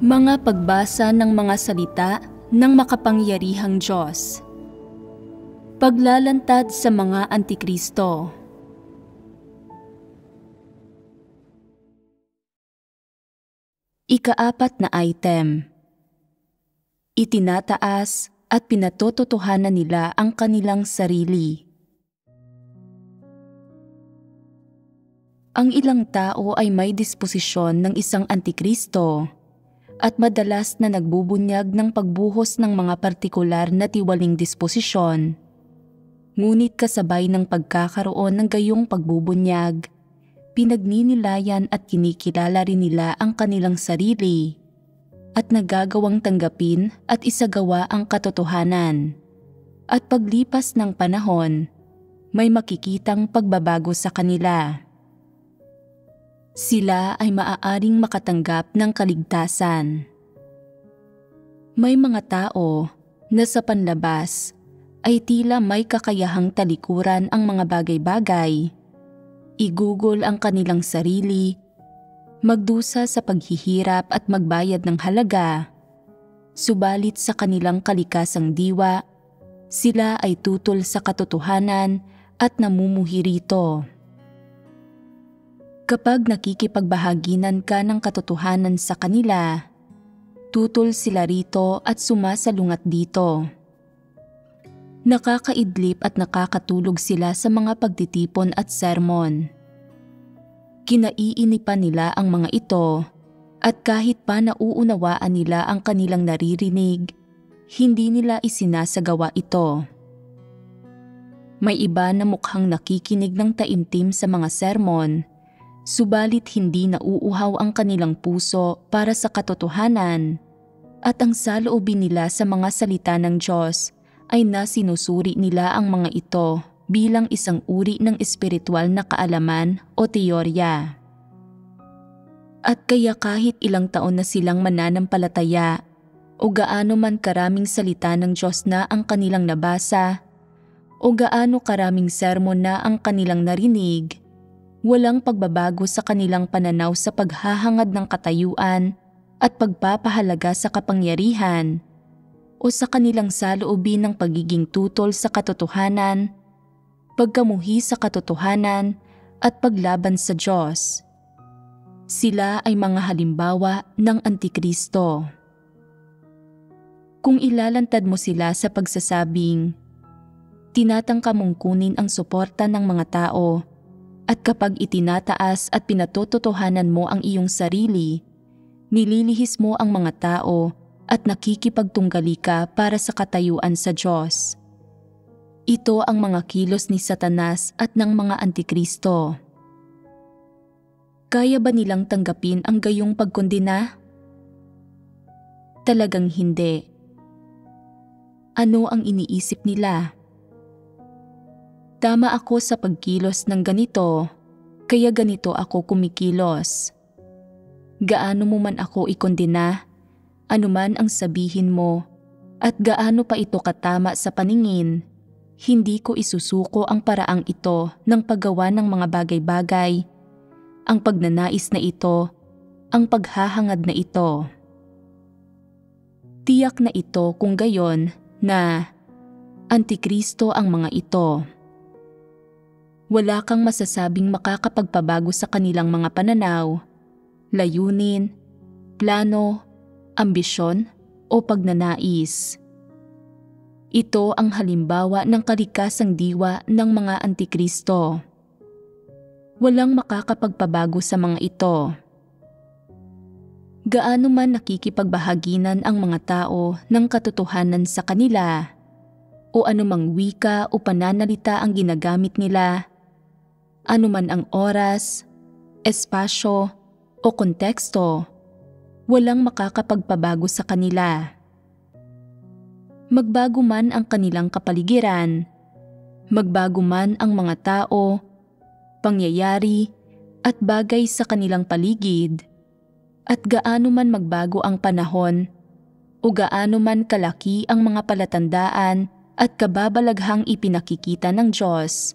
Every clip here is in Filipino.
Mga pagbasa ng mga salita ng makapangyarihang Diyos. Paglalantad sa mga Antikristo. Ika-4 na item. Itinataas at pinatototohanan nila ang kanilang sarili. Ang ilang tao ay may disposisyon ng isang Antikristo at madalas na nagbubunyag ng pagbuhos ng mga partikular na tiwaling disposisyon. Ngunit kasabay ng pagkakaroon ng gayong pagbubunyag, pinagninilayan at kinikilala rin nila ang kanilang sarili at nagagawang tanggapin at isagawa ang katotohanan. At paglipas ng panahon, may makikitang pagbabago sa kanila. Sila ay maaaring makatanggap ng kaligtasan. May mga tao na sa panlabas ay tila may kakayahang talikuran ang mga bagay-bagay, igugol ang kanilang sarili, magdusa sa paghihirap at magbayad ng halaga. Subalit sa kanilang kalikasang diwa, sila ay tutol sa katotohanan at namumuhi rito. Kapag nakikipagbahaginan ka ng katotohanan sa kanila, tutol sila rito at sumasalungat dito. Nakakaidlip at nakakatulog sila sa mga pagtitipon at sermon. Kinaiinipan nila ang mga ito at kahit pa nauunawaan nila ang kanilang naririnig, hindi nila isinasagawa ito. May iba na mukhang nakikinig ng taimtim sa mga sermon, subalit hindi nauuhaw ang kanilang puso para sa katotohanan at ang saloobin nila sa mga salita ng Diyos ay nasinusuri nila ang mga ito bilang isang uri ng espiritual na kaalaman o teorya. At kaya kahit ilang taon na silang mananampalataya o gaano man karaming salita ng Diyos na ang kanilang nabasa o gaano karaming sermon na ang kanilang narinig, walang pagbabago sa kanilang pananaw sa paghahangad ng katayuan at pagpapahalaga sa kapangyarihan o sa kanilang saloobin ng pagiging tutol sa katotohanan, pagkamuhi sa katotohanan at paglaban sa Diyos. Sila ay mga halimbawa ng Antikristo. Kung ilalantad mo sila sa pagsasabing, tinatangka mong kunin ang suporta ng mga tao, at kapag itinataas at pinatototohanan mo ang iyong sarili, nililihis mo ang mga tao at nakikipagtunggali ka para sa katayuan sa Diyos. Ito ang mga kilos ni Satanas at ng mga Antikristo. Kaya ba nilang tanggapin ang gayong pagkondena? Talagang hindi. Ano ang iniisip nila? Tama ako sa pagkilos ng ganito, kaya ganito ako kumikilos. Gaano mo man ako ikondena, anuman ang sabihin mo, at gaano pa ito katama sa paningin, hindi ko isusuko ang paraang ito ng paggawa ng mga bagay-bagay, ang pagnanais na ito, ang paghahangad na ito. Tiyak na ito kung gayon na Antikristo ang mga ito. Wala kang masasabing makakapagpabago sa kanilang mga pananaw, layunin, plano, ambisyon o pagnanais. Ito ang halimbawa ng kalikasang diwa ng mga Antikristo. Walang makakapagpabago sa mga ito. Gaano man nakikipagbahaginan ang mga tao ng katotohanan sa kanila, o anumang wika o pananalita ang ginagamit nila, anuman ang oras, espasyo o konteksto, walang makakapagpabago sa kanila. Magbago man ang kanilang kapaligiran, magbago man ang mga tao, pangyayari at bagay sa kanilang paligid, at gaano man magbago ang panahon o gaano man kalaki ang mga palatandaan at kababalaghang ipinakikita ng Diyos,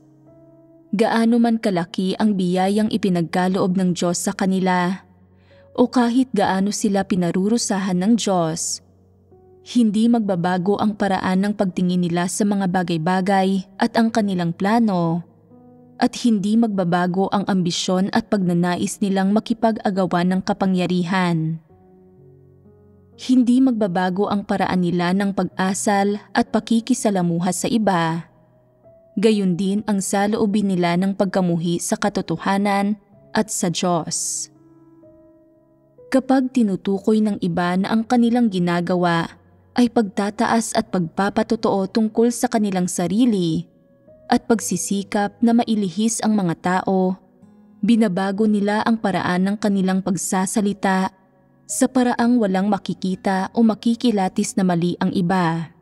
gaano man kalaki ang biyayang ipinagkaloob ng Diyos sa kanila, o kahit gaano sila pinarurusahan ng Diyos, hindi magbabago ang paraan ng pagtingin nila sa mga bagay-bagay at ang kanilang plano, at hindi magbabago ang ambisyon at pagnanais nilang makipag-agawan ng kapangyarihan. Hindi magbabago ang paraan nila ng pag-asal at pakikisalamuha sa iba. Gayon din ang saloobin nila ng pagkamuhi sa katotohanan at sa Diyos. Kapag tinutukoy ng iba na ang kanilang ginagawa ay pagtataas at pagpapatotoo tungkol sa kanilang sarili at pagsisikap na mailihis ang mga tao, binabago nila ang paraan ng kanilang pagsasalita sa paraang walang makikita o makikilatis na mali ang iba.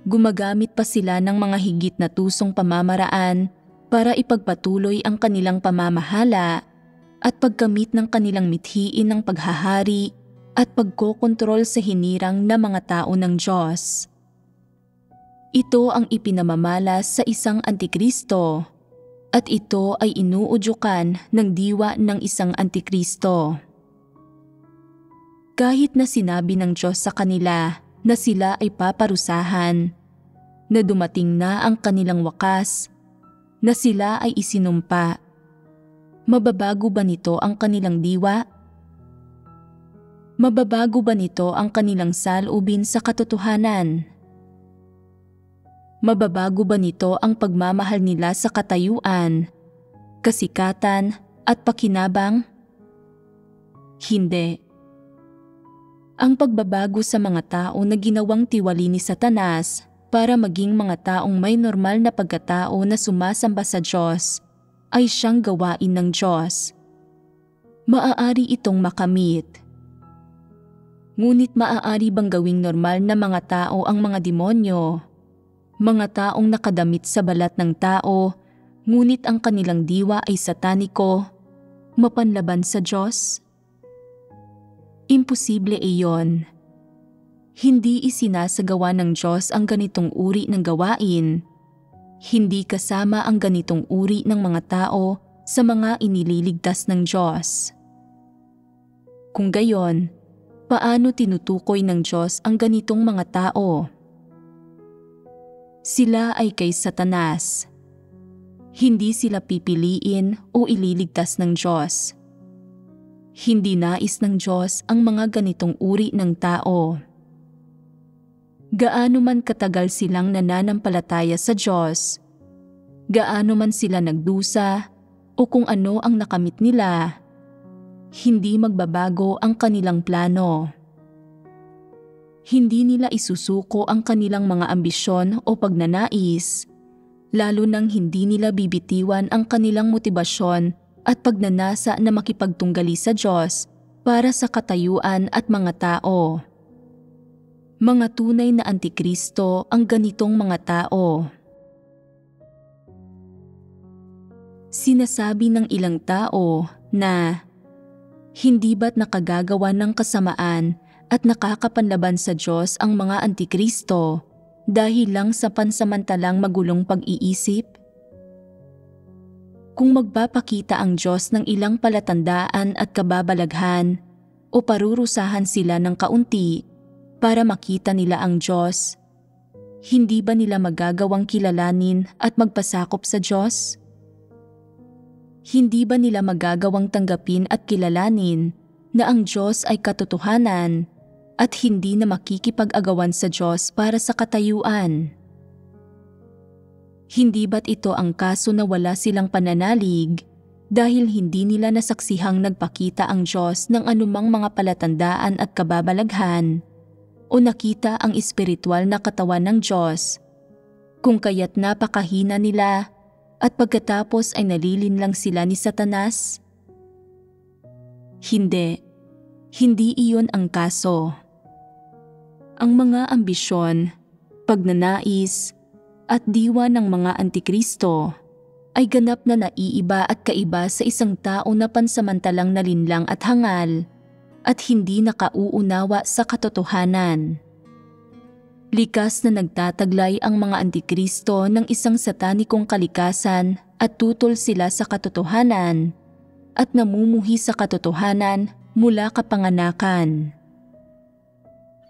Gumagamit pa sila ng mga higit na tusong pamamaraan para ipagpatuloy ang kanilang pamamahala at pagkamit ng kanilang mithiin ng paghahari at pagkokontrol sa hinirang na mga tao ng Diyos. Ito ang ipinamamalas sa isang antikristo, at ito ay inuudyukan ng diwa ng isang antikristo. Kahit na sinabi ng Diyos sa kanila na sila ay paparusahan, na dumating na ang kanilang wakas, na sila ay isinumpa, mababago ba nito ang kanilang diwa? Mababago ba nito ang kanilang saloobin sa katotohanan? Mababago ba nito ang pagmamahal nila sa katayuan, kasikatan at pakinabang? Hindi. Ang pagbabago sa mga tao na ginawang tiwali ni Satanas para maging mga taong may normal na pagkatao na sumasamba sa Diyos ay siyang gawain ng Diyos. Maaari itong makamit. Ngunit maaari bang gawing normal na mga tao ang mga demonyo? Mga taong nakadamit sa balat ng tao, ngunit ang kanilang diwa ay sataniko, mapanlaban sa Diyos? Imposible iyon. Hindi isinasagawa ng Diyos ang ganitong uri ng gawain. Hindi kasama ang ganitong uri ng mga tao sa mga inililigtas ng Diyos. Kung gayon, paano tinutukoy ng Diyos ang ganitong mga tao? Sila ay kay Satanas. Hindi sila pipiliin o ililigtas ng Diyos. Hindi nais ng Diyos ang mga ganitong uri ng tao. Gaano man katagal silang nananampalataya sa Diyos, gaano man sila nagdusa o kung ano ang nakamit nila, hindi magbabago ang kanilang plano. Hindi nila isusuko ang kanilang mga ambisyon o pagnanais, lalo nang hindi nila bibitiwan ang kanilang motibasyon at pagnanasa na makipagtunggali sa Diyos para sa katayuan at mga tao. Mga tunay na antikristo ang ganitong mga tao. Sinasabi ng ilang tao na hindi ba't nakagagawa ng kasamaan at nakakapanlaban sa Diyos ang mga antikristo dahil lang sa pansamantalang magulong pag-iisip? Kung magpapakita ang Diyos ng ilang palatandaan at kababalaghan o parurusahan sila ng kaunti para makita nila ang Diyos, hindi ba nila magagawang kilalanin at magpasakop sa Diyos? Hindi ba nila magagawang tanggapin at kilalanin na ang Diyos ay katotohanan at hindi na makikipag-agawan sa Diyos para sa katayuan? Hindi ba't ito ang kaso na wala silang pananalig dahil hindi nila nasaksihang nagpakita ang Diyos ng anumang mga palatandaan at kababalaghan o nakita ang espiritual na katawan ng Diyos, kung kaya't napakahina nila at pagkatapos ay nalilinlang sila ni Satanas? Hindi iyon ang kaso. Ang mga ambisyon, pagnanais, at diwa ng mga antikristo ay ganap na naiiba at kaiba sa isang tao na pansamantalang nalinlang at hangal at hindi nakauunawa sa katotohanan. Likas na nagtataglay ang mga antikristo ng isang satanikong kalikasan at tutol sila sa katotohanan, at namumuhi sa katotohanan mula kapanganakan.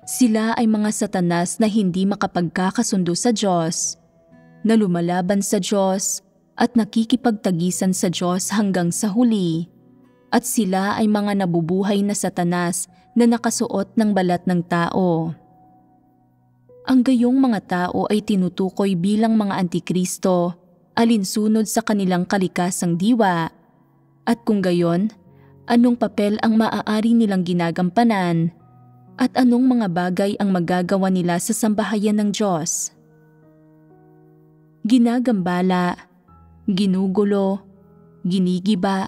Sila ay mga satanas na hindi makapagkakasundo sa Diyos, na lumalaban sa Diyos at nakikipagtagisan sa Diyos hanggang sa huli, at sila ay mga nabubuhay na satanas na nakasuot ng balat ng tao. Ang gayong mga tao ay tinutukoy bilang mga antikristo, alinsunod sa kanilang kalikasang diwa. At kung gayon, anong papel ang maaari nilang ginagampanan at anong mga bagay ang magagawa nila sa sambahayan ng Diyos? Ginagambala, ginugulo, ginigiba,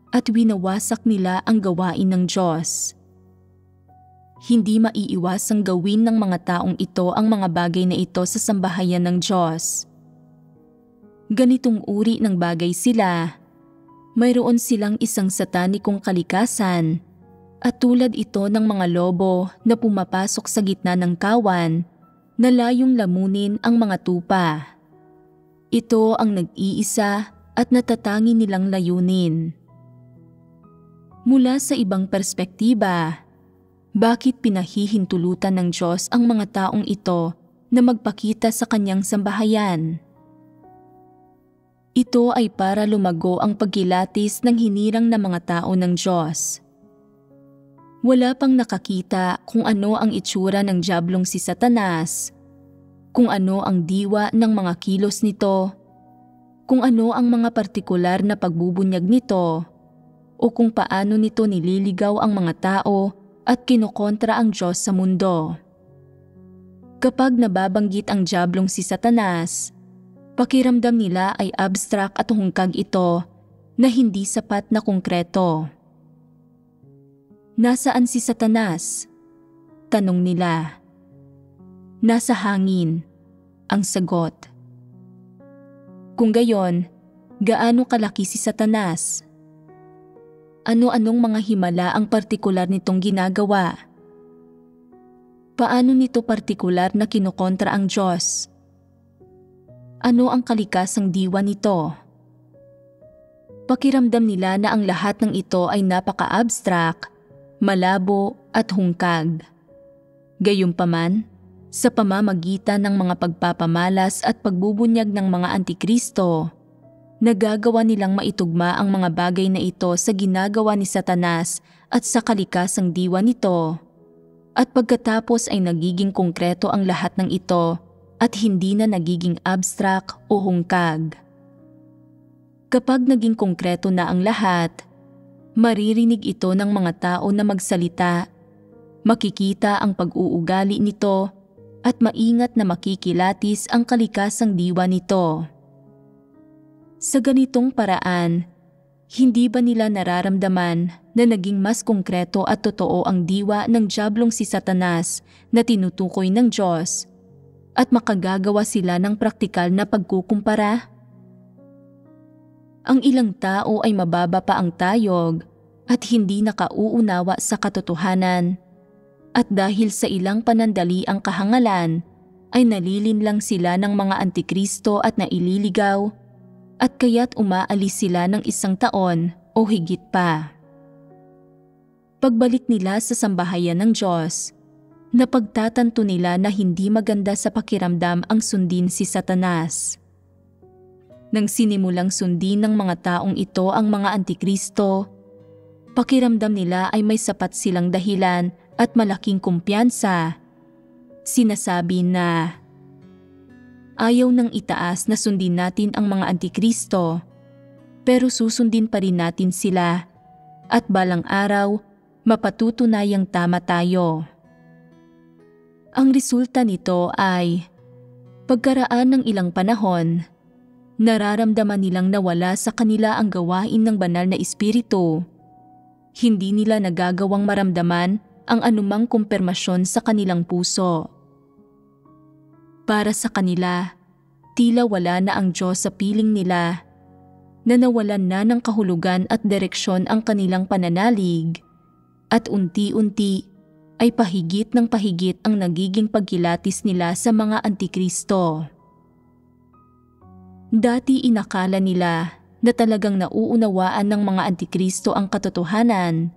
at winawasak nila ang gawain ng Diyos. Hindi maiiwasang gawin ng mga taong ito ang mga bagay na ito sa sambahayan ng Diyos. Ganitong uri ng bagay sila. Mayroon silang isang satanikong kalikasan at tulad ito ng mga lobo na pumapasok sa gitna ng kawan na layong lamunin ang mga tupa. Ito ang nag-iisa at natatangi nilang layunin. Mula sa ibang perspektiba, bakit pinahihintulutan ng Diyos ang mga taong ito na magpakita sa kanyang sambahayan? Ito ay para lumago ang pagkilatis ng hinirang na mga tao ng Diyos. Wala pang nakakita kung ano ang itsura ng diablong si Satanas, kung ano ang diwa ng mga kilos nito, kung ano ang mga partikular na pagbubunyag nito, o kung paano nito nililigaw ang mga tao at kinokontra ang Diyos sa mundo. Kapag nababanggit ang diablong si Satanas, pakiramdam nila ay abstract at hungkag ito na hindi sapat na konkreto. Nasaan si Satanas? Tanong nila. Nasa hangin, ang sagot. Kung gayon, gaano kalaki si Satanas? Ano-anong mga himala ang partikular nitong ginagawa? Paano nito partikular na kinokontra ang Diyos? Ano ang kalikasang diwa nito? Pakiramdam nila na ang lahat ng ito ay napaka-abstract, malabo at hungkag. Gayunpaman, sa pamamagitan ng mga pagpapamalas at pagbubunyag ng mga antikristo, nagagawa nilang maitugma ang mga bagay na ito sa ginagawa ni Satanas at sa kalikasang diwa nito. At pagkatapos ay nagiging konkreto ang lahat ng ito at hindi na nagiging abstract o hungkag. Kapag naging konkreto na ang lahat, maririnig ito ng mga tao na magsalita, makikita ang pag-uugali nito at maingat na makikilatis ang kalikasang diwa nito. Sa ganitong paraan, hindi ba nila nararamdaman na naging mas konkreto at totoo ang diwa ng diablong si Satanas na tinutukoy ng Diyos at makagagawa sila ng praktikal na pagkukumpara? Ang ilang tao ay mababa pa ang tayog at hindi nakauunawa sa katotohanan, at dahil sa ilang panandali ang kahangalan ay nalilinlang sila ng mga antikristo at naililigaw, at kaya't umaalis sila ng 1 taon o higit pa. Pagbalik nila sa sambahayan ng Diyos, napagtatanto nila na hindi maganda sa pakiramdam ang sundin si Satanas. Nang sinimulang sundin ng mga taong ito ang mga antikristo, pakiramdam nila ay may sapat silang dahilan at malaking kumpiyansa. Sinasabi na, ayaw nang itaas na sundin natin ang mga antikristo, pero susundin pa rin natin sila at balang araw mapatutunayang tama tayo. Ang resulta nito ay, pagkaraan ng ilang panahon, nararamdaman nilang nawala sa kanila ang gawain ng banal na espiritu. Hindi nila nagagawang maramdaman ang anumang kumpirmasyon sa kanilang puso. Para sa kanila, tila wala na ang Diyos sa piling nila, na nawalan na ng kahulugan at direksyon ang kanilang pananalig, at unti-unti ay pahigit ng pahigit ang nagiging pagkilatis nila sa mga antikristo. Dati inakala nila na talagang nauunawaan ng mga Antikristo ang katotohanan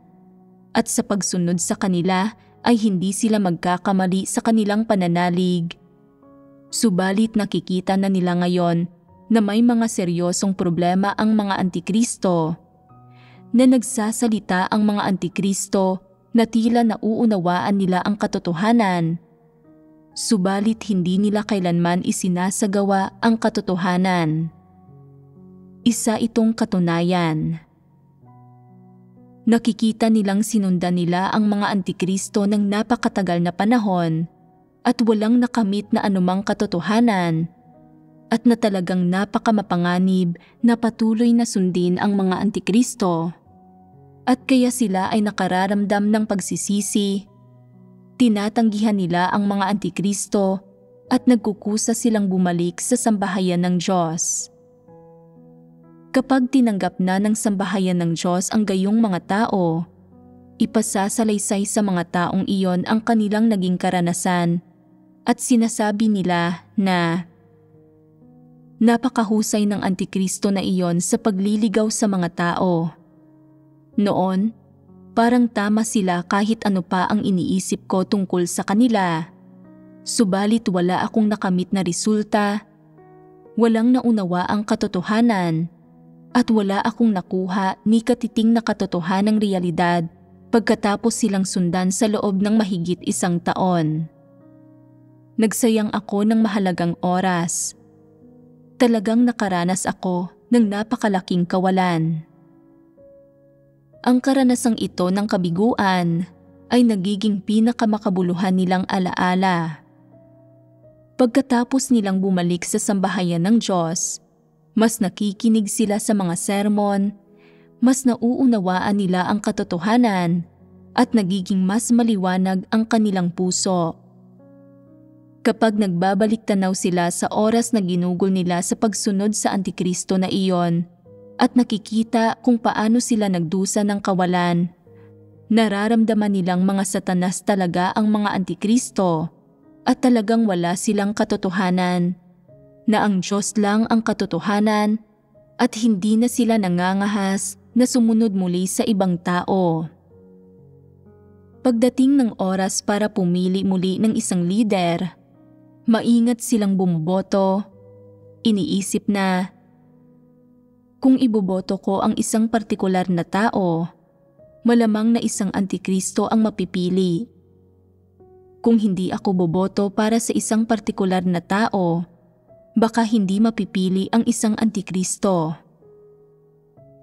at sa pagsunod sa kanila ay hindi sila magkakamali sa kanilang pananalig. Subalit nakikita na nila ngayon na may mga seryosong problema ang mga Antikristo, na nagsasalita ang mga Antikristo na tila nauunawaan nila ang katotohanan, subalit hindi nila kailanman isinasagawa ang katotohanan. Isa itong katunayan. Nakikita nilang sinundan nila ang mga Antikristo ng napakatagal na panahon at walang nakamit na anumang katotohanan, at na talagang napakamapanganib na patuloy na sundin ang mga Antikristo. At kaya sila ay nakararamdam ng pagsisisi. Tinatanggihan nila ang mga Antikristo at nagkukusa silang bumalik sa sambahayan ng Diyos. Kapag tinanggap na ng sambahayan ng Diyos ang gayong mga tao, ipasasalaysay sa mga taong iyon ang kanilang naging karanasan at sinasabi nila na napakahusay ng Antikristo na iyon sa pagliligaw sa mga tao. Noon, parang tama sila kahit ano pa ang iniisip ko tungkol sa kanila. Subalit wala akong nakamit na resulta, walang naunawa ang katotohanan, at wala akong nakuha ni katiting na katotohanang realidad pagkatapos silang sundan sa loob ng mahigit 1 taon. Nagsayang ako ng mahalagang oras. Talagang nakaranas ako ng napakalaking kawalan. Ang karanasang ito ng kabiguan ay nagiging pinakamakabuluhan nilang alaala. Pagkatapos nilang bumalik sa sambahayan ng Diyos, mas nakikinig sila sa mga sermon, mas nauunawaan nila ang katotohanan, at nagiging mas maliwanag ang kanilang puso. Kapag nagbabalik tanaw sila sa oras na ginugol nila sa pagsunod sa Antikristo na iyon, at nakikita kung paano sila nagdusa ng kawalan, nararamdaman nilang mga satanas talaga ang mga Antikristo at talagang wala silang katotohanan, na ang Diyos lang ang katotohanan at hindi na sila nangangahas na sumunod muli sa ibang tao. Pagdating ng oras para pumili muli ng isang lider, maingat silang bumoboto. Iniisip na, kung iboboto ko ang isang partikular na tao, malamang na isang Antikristo ang mapipili. Kung hindi ako boboto para sa isang partikular na tao, baka hindi mapipili ang isang Antikristo.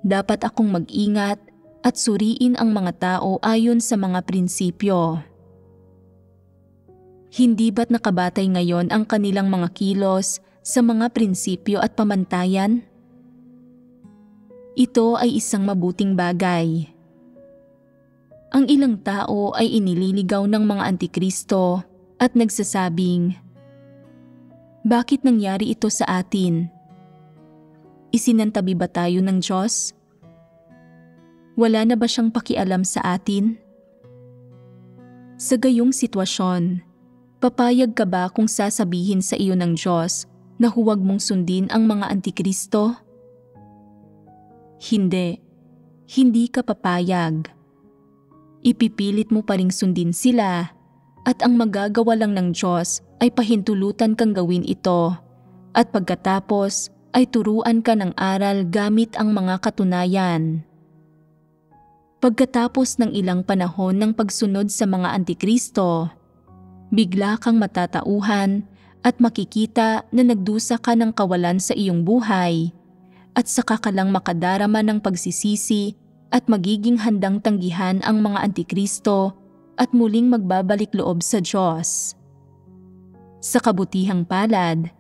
Dapat akong mag-ingat at suriin ang mga tao ayon sa mga prinsipyo. Hindi ba't nakabatay ngayon ang kanilang mga kilos sa mga prinsipyo at pamantayan? Ito ay isang mabuting bagay. Ang ilang tao ay inililigaw ng mga Antikristo at nagsasabing, bakit nangyari ito sa atin? Isinantabi ba tayo ng Diyos? Wala na ba siyang pakialam sa atin? Sa gayong sitwasyon, papayag ka ba kung sasabihin sa iyo ng Diyos na huwag mong sundin ang mga Antikristo? Hindi ka papayag. Ipipilit mo pa ring sundin sila, at ang magagawa lang ng Diyos ay pahintulutan kang gawin ito, at pagkatapos ay turuan ka ng aral gamit ang mga katunayan. Pagkatapos ng ilang panahon ng pagsunod sa mga Antikristo, bigla kang matatauhan at makikita na nagdusa ka ng kawalan sa iyong buhay, at saka ka lang makadarama ng pagsisisi at magiging handang tanggihan ang mga Antikristo at muling magbabalik loob sa Diyos. Sa kabutihang palad,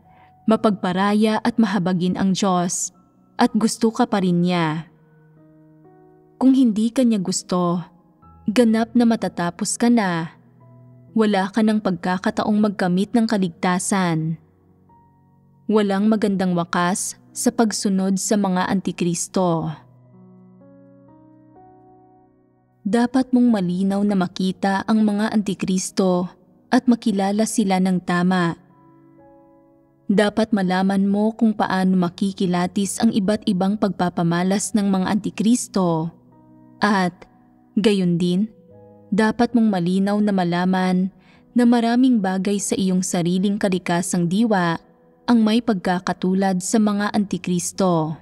mapagparaya at mahabagin ang Diyos at gusto ka pa rin niya. Kung hindi ka niya gusto, ganap na matatapos ka na. Wala ka ng pagkakataong magkamit ng kaligtasan. Walang magandang wakas sa pagsunod sa mga Antikristo. Dapat mong malinaw na makita ang mga Antikristo at makilala sila ng tama. Dapat malaman mo kung paano makikilatis ang iba't ibang pagpapamalas ng mga antikristo. At, gayon din, dapat mong malinaw na malaman na maraming bagay sa iyong sariling kalikasang diwa ang may pagkakatulad sa mga antikristo.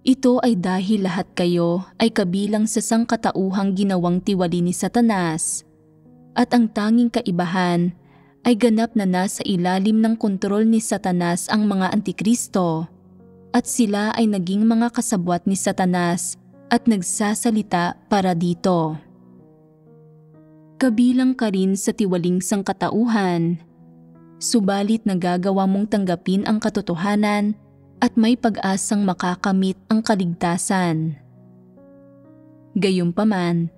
Ito ay dahil lahat kayo ay kabilang sa sangkatauhang ginawang tiwali ni Satanas, at ang tanging kaibahan ay ganap na nasa ilalim ng kontrol ni Satanas ang mga antikristo, at sila ay naging mga kasabwat ni Satanas at nagsasalita para dito. Kabilang ka rin sa tiwaling sangkatauhan, subalit nagagawa mong tanggapin ang katotohanan at may pag-asang makakamit ang kaligtasan. Gayunpaman,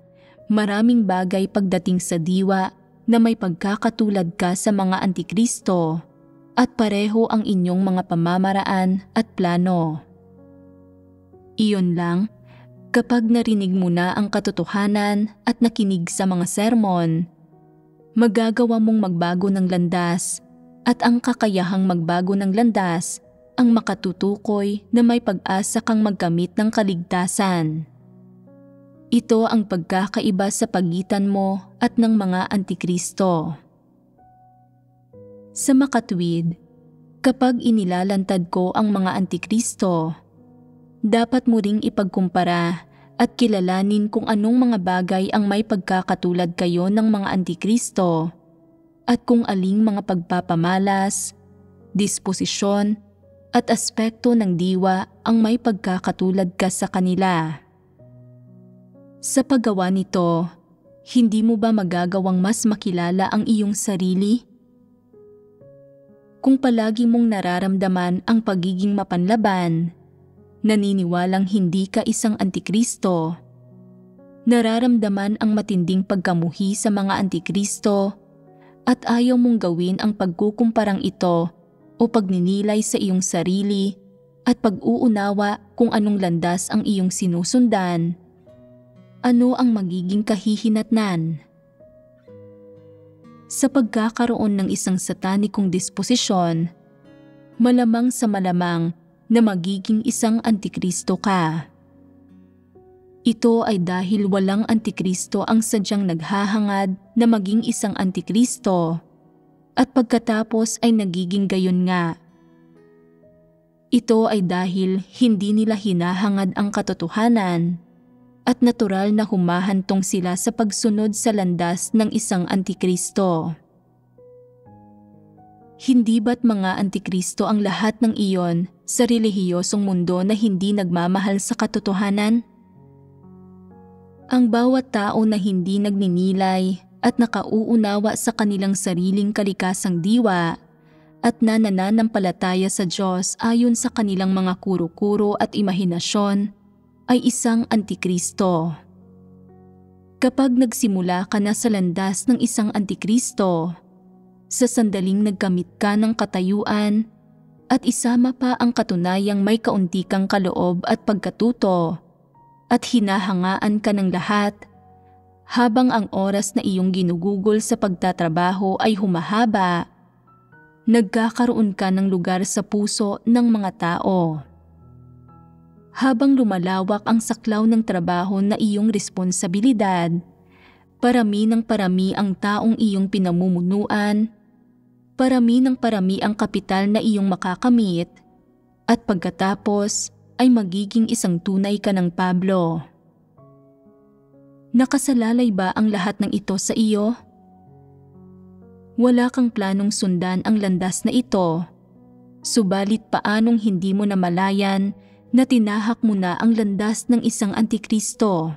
maraming bagay pagdating sa diwa na may pagkakatulad ka sa mga antikristo at pareho ang inyong mga pamamaraan at plano. Iyon lang, kapag narinig mo na ang katotohanan at nakinig sa mga sermon, magagawa mong magbago ng landas, at ang kakayahang magbago ng landas ang makatutukoy na may pag-asa kang magkamit ng kaligtasan. Ito ang pagkakaiba sa pagitan mo at ng mga antikristo. Sa makatwid, kapag inilalantad ko ang mga antikristo, dapat mo ring ipagkumpara at kilalanin kung anong mga bagay ang may pagkakatulad kayo ng mga antikristo at kung aling mga pagpapamalas, disposisyon at aspekto ng diwa ang may pagkakatulad ka sa kanila. Sa paggawa nito, hindi mo ba magagawang mas makilala ang iyong sarili? Kung palagi mong nararamdaman ang pagiging mapanlaban, naniniwalang hindi ka isang antikristo, nararamdaman ang matinding pagkamuhi sa mga antikristo, at ayaw mong gawin ang pagkukumparang ito o pagninilay sa iyong sarili at pag-uunawa kung anong landas ang iyong sinusundan, ano ang magiging kahihinatnan? Sa pagkakaroon ng isang satanikong disposisyon, malamang sa malamang na magiging isang antikristo ka. Ito ay dahil walang antikristo ang sadyang naghahangad na maging isang antikristo, at pagkatapos ay nagiging gayon nga. Ito ay dahil hindi nila hinahangad ang katotohanan, at natural na humahantong sila sa pagsunod sa landas ng isang antikristo. Hindi ba't mga antikristo ang lahat ng iyon sa relihiyosong mundo na hindi nagmamahal sa katotohanan? Ang bawat tao na hindi nagninilay at nakauunawa sa kanilang sariling kalikasang diwa at nananampalataya sa Diyos ayon sa kanilang mga kuro-kuro at imahinasyon ay isang antikristo. Kapag nagsimula ka na sa landas ng isang antikristo, sa sandaling nagkamit ka ng katayuan at isama pa ang katunayang may kaunti kang kaloob at pagkatuto at hinahangaan ka ng lahat, habang ang oras na iyong ginugugol sa pagtatrabaho ay humahaba, nagkakaroon ka ng lugar sa puso ng mga tao. Habang lumalawak ang saklaw ng trabaho na iyong responsibilidad, parami ng parami ang taong iyong pinamumunuan, parami ng parami ang kapital na iyong makakamit, at pagkatapos ay magiging isang tunay ka ng Pablo. Nakasalalay ba ang lahat ng ito sa iyo? Wala kang planong sundan ang landas na ito, subalit paanong hindi mo namalayan na tinahak mo na ang landas ng isang antikristo?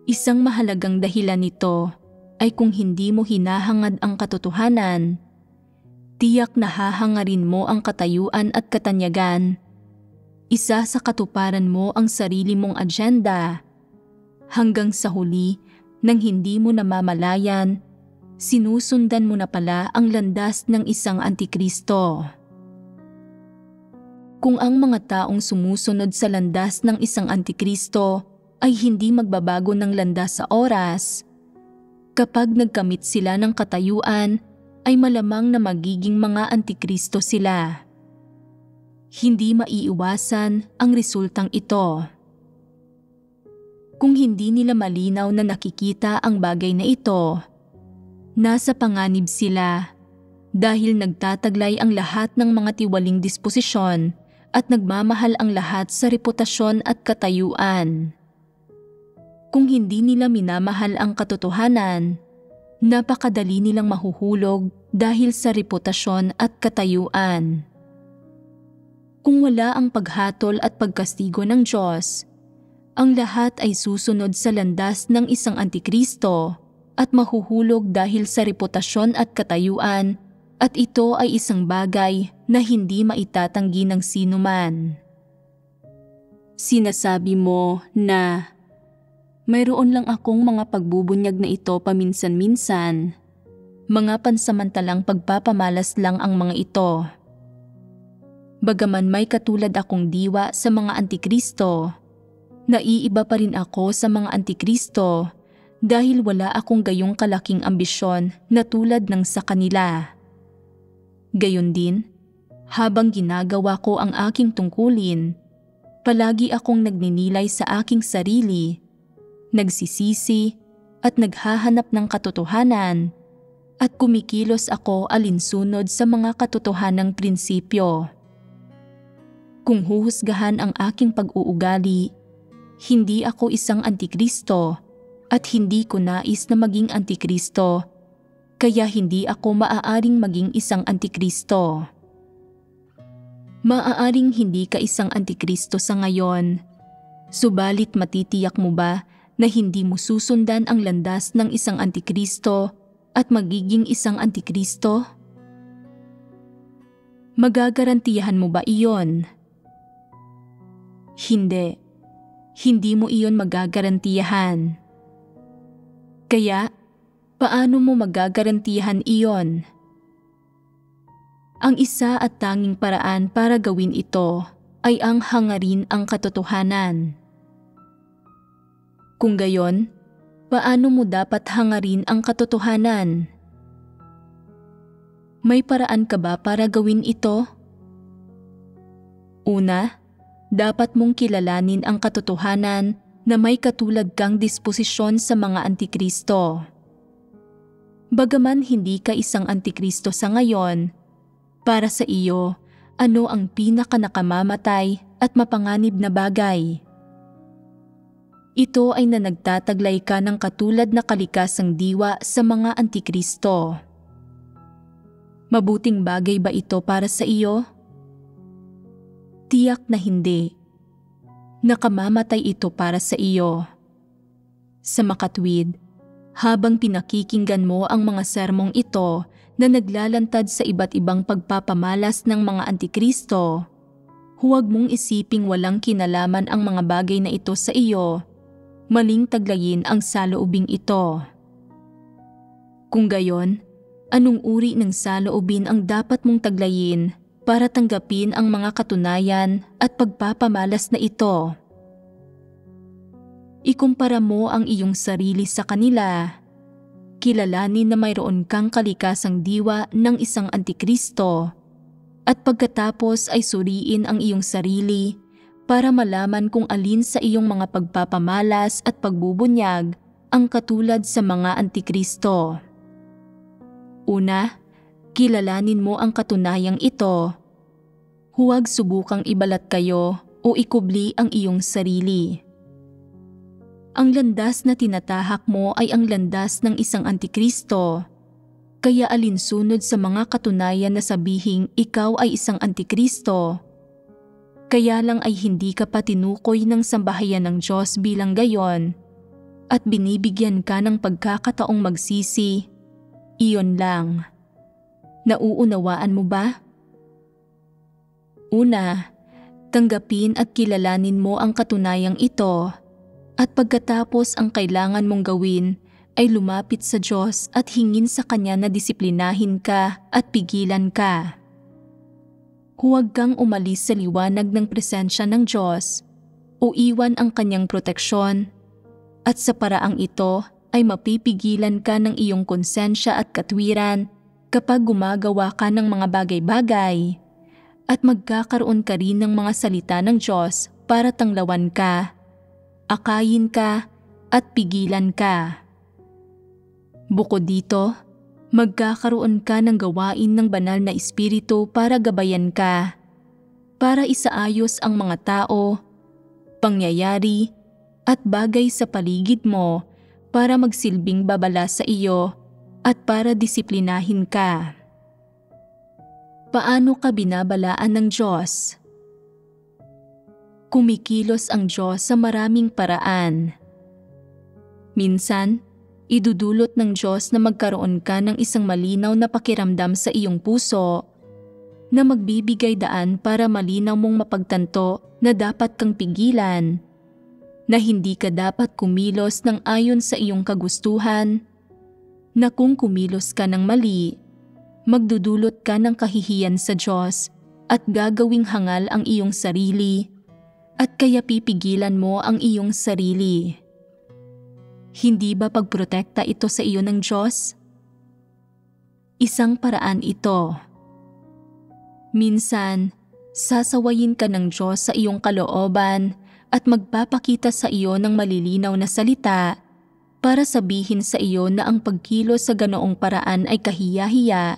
Isang mahalagang dahilan nito ay kung hindi mo hinahangad ang katotohanan, tiyak na hahangarin mo ang katayuan at katanyagan. Isa sa katuparan mo ang sarili mong agenda. Hanggang sa huli, nang hindi mo namamalayan, sinusundan mo na pala ang landas ng isang antikristo. Kung ang mga taong sumusunod sa landas ng isang antikristo ay hindi magbabago ng landas sa oras, kapag nagkamit sila ng katayuan ay malamang na magiging mga antikristo sila. Hindi maiiwasan ang resultang ito. Kung hindi nila malinaw na nakikita ang bagay na ito, nasa panganib sila dahil nagtataglay ang lahat ng mga tiwaling disposisyon at nagmamahal ang lahat sa reputasyon at katayuan. Kung hindi nila minamahal ang katotohanan, napakadali nilang mahuhulog dahil sa reputasyon at katayuan. Kung wala ang paghatol at pagkastigo ng Diyos, ang lahat ay susunod sa landas ng isang antikristo at mahuhulog dahil sa reputasyon at katayuan, at ito ay isang bagay na hindi maitatanggi ng sinuman. Sinasabi mo na, mayroon lang akong mga pagbubunyag na ito paminsan-minsan. Mga pansamantalang pagpapamalas lang ang mga ito. Bagaman may katulad akong diwa sa mga antikristo, naiiba pa rin ako sa mga antikristo dahil wala akong gayong kalaking ambisyon na tulad ng sa kanila. Gayon din, habang ginagawa ko ang aking tungkulin, palagi akong nagninilay sa aking sarili, nagsisisi at naghahanap ng katotohanan, at kumikilos ako alinsunod sa mga katotohanang prinsipyo. Kung huhusgahan ang aking pag-uugali, hindi ako isang antikristo at hindi ko nais na maging antikristo, kaya hindi ako maaaring maging isang antikristo. Maaaring hindi ka isang antikristo sa ngayon, subalit matitiyak mo ba na hindi mo susundan ang landas ng isang antikristo at magiging isang antikristo? Magagarantiyahan mo ba iyon? Hindi. Hindi mo iyon magagarantiyahan. Kaya, paano mo magagarantiyahan iyon? Ang isa at tanging paraan para gawin ito ay ang hangarin ang katotohanan. Kung gayon, paano mo dapat hangarin ang katotohanan? May paraan ka ba para gawin ito? Una, dapat mong kilalanin ang katotohanan na may katulad kang disposisyon sa mga antikristo. Bagaman hindi ka isang antikristo sa ngayon, para sa iyo, ano ang pinakanakamamatay at mapanganib na bagay? Ito ay na nagtataglay ka ng katulad na kalikasang diwa sa mga antikristo. Mabuting bagay ba ito para sa iyo? Tiyak na hindi. Nakamamatay ito para sa iyo. Sa makatwid, habang pinakikinggan mo ang mga sermong ito na naglalantad sa iba't ibang pagpapamalas ng mga antikristo, huwag mong isiping walang kinalaman ang mga bagay na ito sa iyo, maling taglayin ang saloobing ito. Kung gayon, anong uri ng saloobin ang dapat mong taglayin para tanggapin ang mga katunayan at pagpapamalas na ito? Ikumpara mo ang iyong sarili sa kanila. Kilalanin na mayroon kang kalikasang diwa ng isang antikristo, at pagkatapos ay suriin ang iyong sarili para malaman kung alin sa iyong mga pagpapamalas at pagbubunyag ang katulad sa mga antikristo. Una, kilalanin mo ang katunayang ito. Huwag subukang ibalat kayo o ikubli ang iyong sarili. Ang landas na tinatahak mo ay ang landas ng isang antikristo, kaya alinsunod sa mga katunayan na sabihing ikaw ay isang antikristo. Kaya lang ay hindi ka pa tinukoy ng sambahayan ng Diyos bilang gayon, at binibigyan ka ng pagkakataong magsisi. Iyon lang. Nauunawaan mo ba? Una, tanggapin at kilalanin mo ang katunayang ito, at pagkatapos ang kailangan mong gawin ay lumapit sa Diyos at hingin sa Kanya na disiplinahin ka at pigilan ka. Huwag kang umalis sa liwanag ng presensya ng Diyos o iwan ang Kanyang proteksyon, at sa paraang ito ay mapipigilan ka ng iyong konsensya at katwiran kapag gumagawa ka ng mga bagay-bagay at magkakaroon ka rin ng mga salita ng Diyos para tanglawan ka, akayin ka at pigilan ka. Bukod dito, magkakaroon ka ng gawain ng banal na espiritu para gabayan ka, para isaayos ang mga tao, pangyayari at bagay sa paligid mo para magsilbing babala sa iyo at para disiplinahin ka. Paano ka binabalaan ng Diyos? Kumikilos ang Diyos sa maraming paraan. Minsan, idudulot ng Diyos na magkaroon ka ng isang malinaw na pakiramdam sa iyong puso na magbibigay daan para malinaw mong mapagtanto na dapat kang pigilan, na hindi ka dapat kumilos ng ayon sa iyong kagustuhan, na kung kumilos ka ng mali, magdudulot ka ng kahihiyan sa Diyos at gagawing hangal ang iyong sarili at kaya pipigilan mo ang iyong sarili. Hindi ba pagprotekta ito sa iyo ng Diyos? Isang paraan ito. Minsan, sasawayin ka ng Diyos sa iyong kalooban at magpapakita sa iyo ng malilinaw na salita para sabihin sa iyo na ang pagkilos sa ganoong paraan ay kahiya-hiya,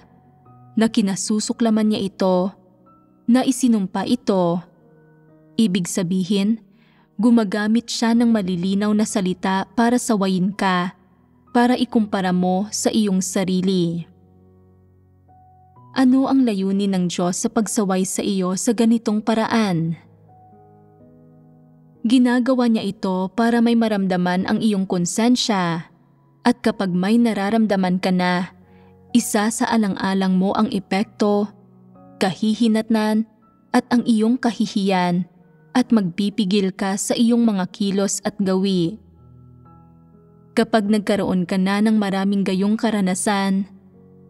na kinasusuklaman niya ito, na isinumpa ito. Ibig sabihin, gumagamit siya ng malilinaw na salita para sawayin ka, para ikumpara mo sa iyong sarili. Ano ang layunin ng Diyos sa pagsaway sa iyo sa ganitong paraan? Ginagawa niya ito para may maramdaman ang iyong konsensya, at kapag may nararamdaman ka na, isa sa alang-alang mo ang epekto, kahihinatnan at ang iyong kahihiyan, at magpipigil ka sa iyong mga kilos at gawi. Kapag nagkaroon ka na ng maraming gayong karanasan,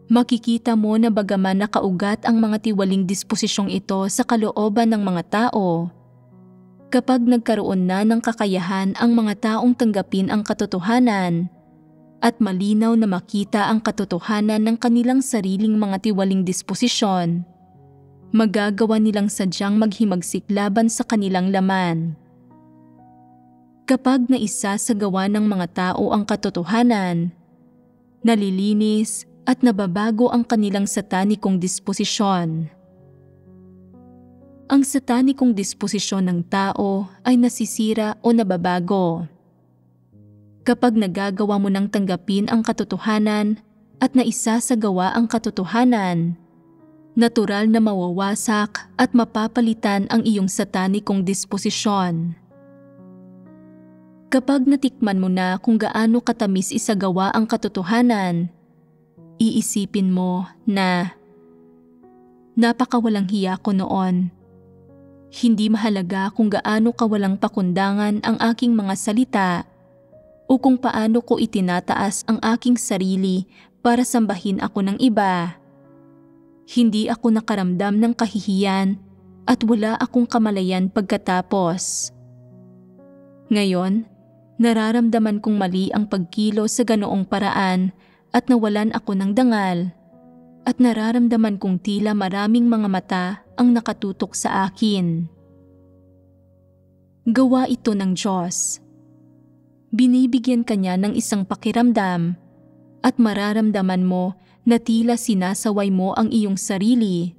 makikita mo na bagaman nakaugat ang mga tiwaling disposisyong ito sa kalooban ng mga tao, kapag nagkaroon na ng kakayahan ang mga taong tanggapin ang katotohanan at malinaw na makita ang katotohanan ng kanilang sariling mga tiwaling disposisyon, magagawa nilang sadyang maghimagsik laban sa kanilang laman. Kapag naisasagawa ng mga tao ang katotohanan, nalilinis at nababago ang kanilang satanikong disposisyon. Ang satanikong disposisyon ng tao ay nasisira o nababago. Kapag nagagawa mo ng tanggapin ang katotohanan at naisasagawa ang katotohanan, natural na mawawasak at mapapalitan ang iyong satanikong disposisyon. Kapag natikman mo na kung gaano katamis isagawa ang katotohanan, iisipin mo na, napakawalang hiya ko noon. Hindi mahalaga kung gaano kawalang pakundangan ang aking mga salita o kung paano ko itinataas ang aking sarili para sambahin ako ng iba. Hindi ako nakaramdam ng kahihiyan at wala akong kamalayan pagkatapos. Ngayon, nararamdaman kong mali ang pagkilos sa ganoong paraan at nawalan ako ng dangal, at nararamdaman kong tila maraming mga mata ang nakatutok sa akin. Gawa ito ng Diyos. Binibigyan ka niya ng isang pakiramdam at mararamdaman mo na tila sinasaway mo ang iyong sarili,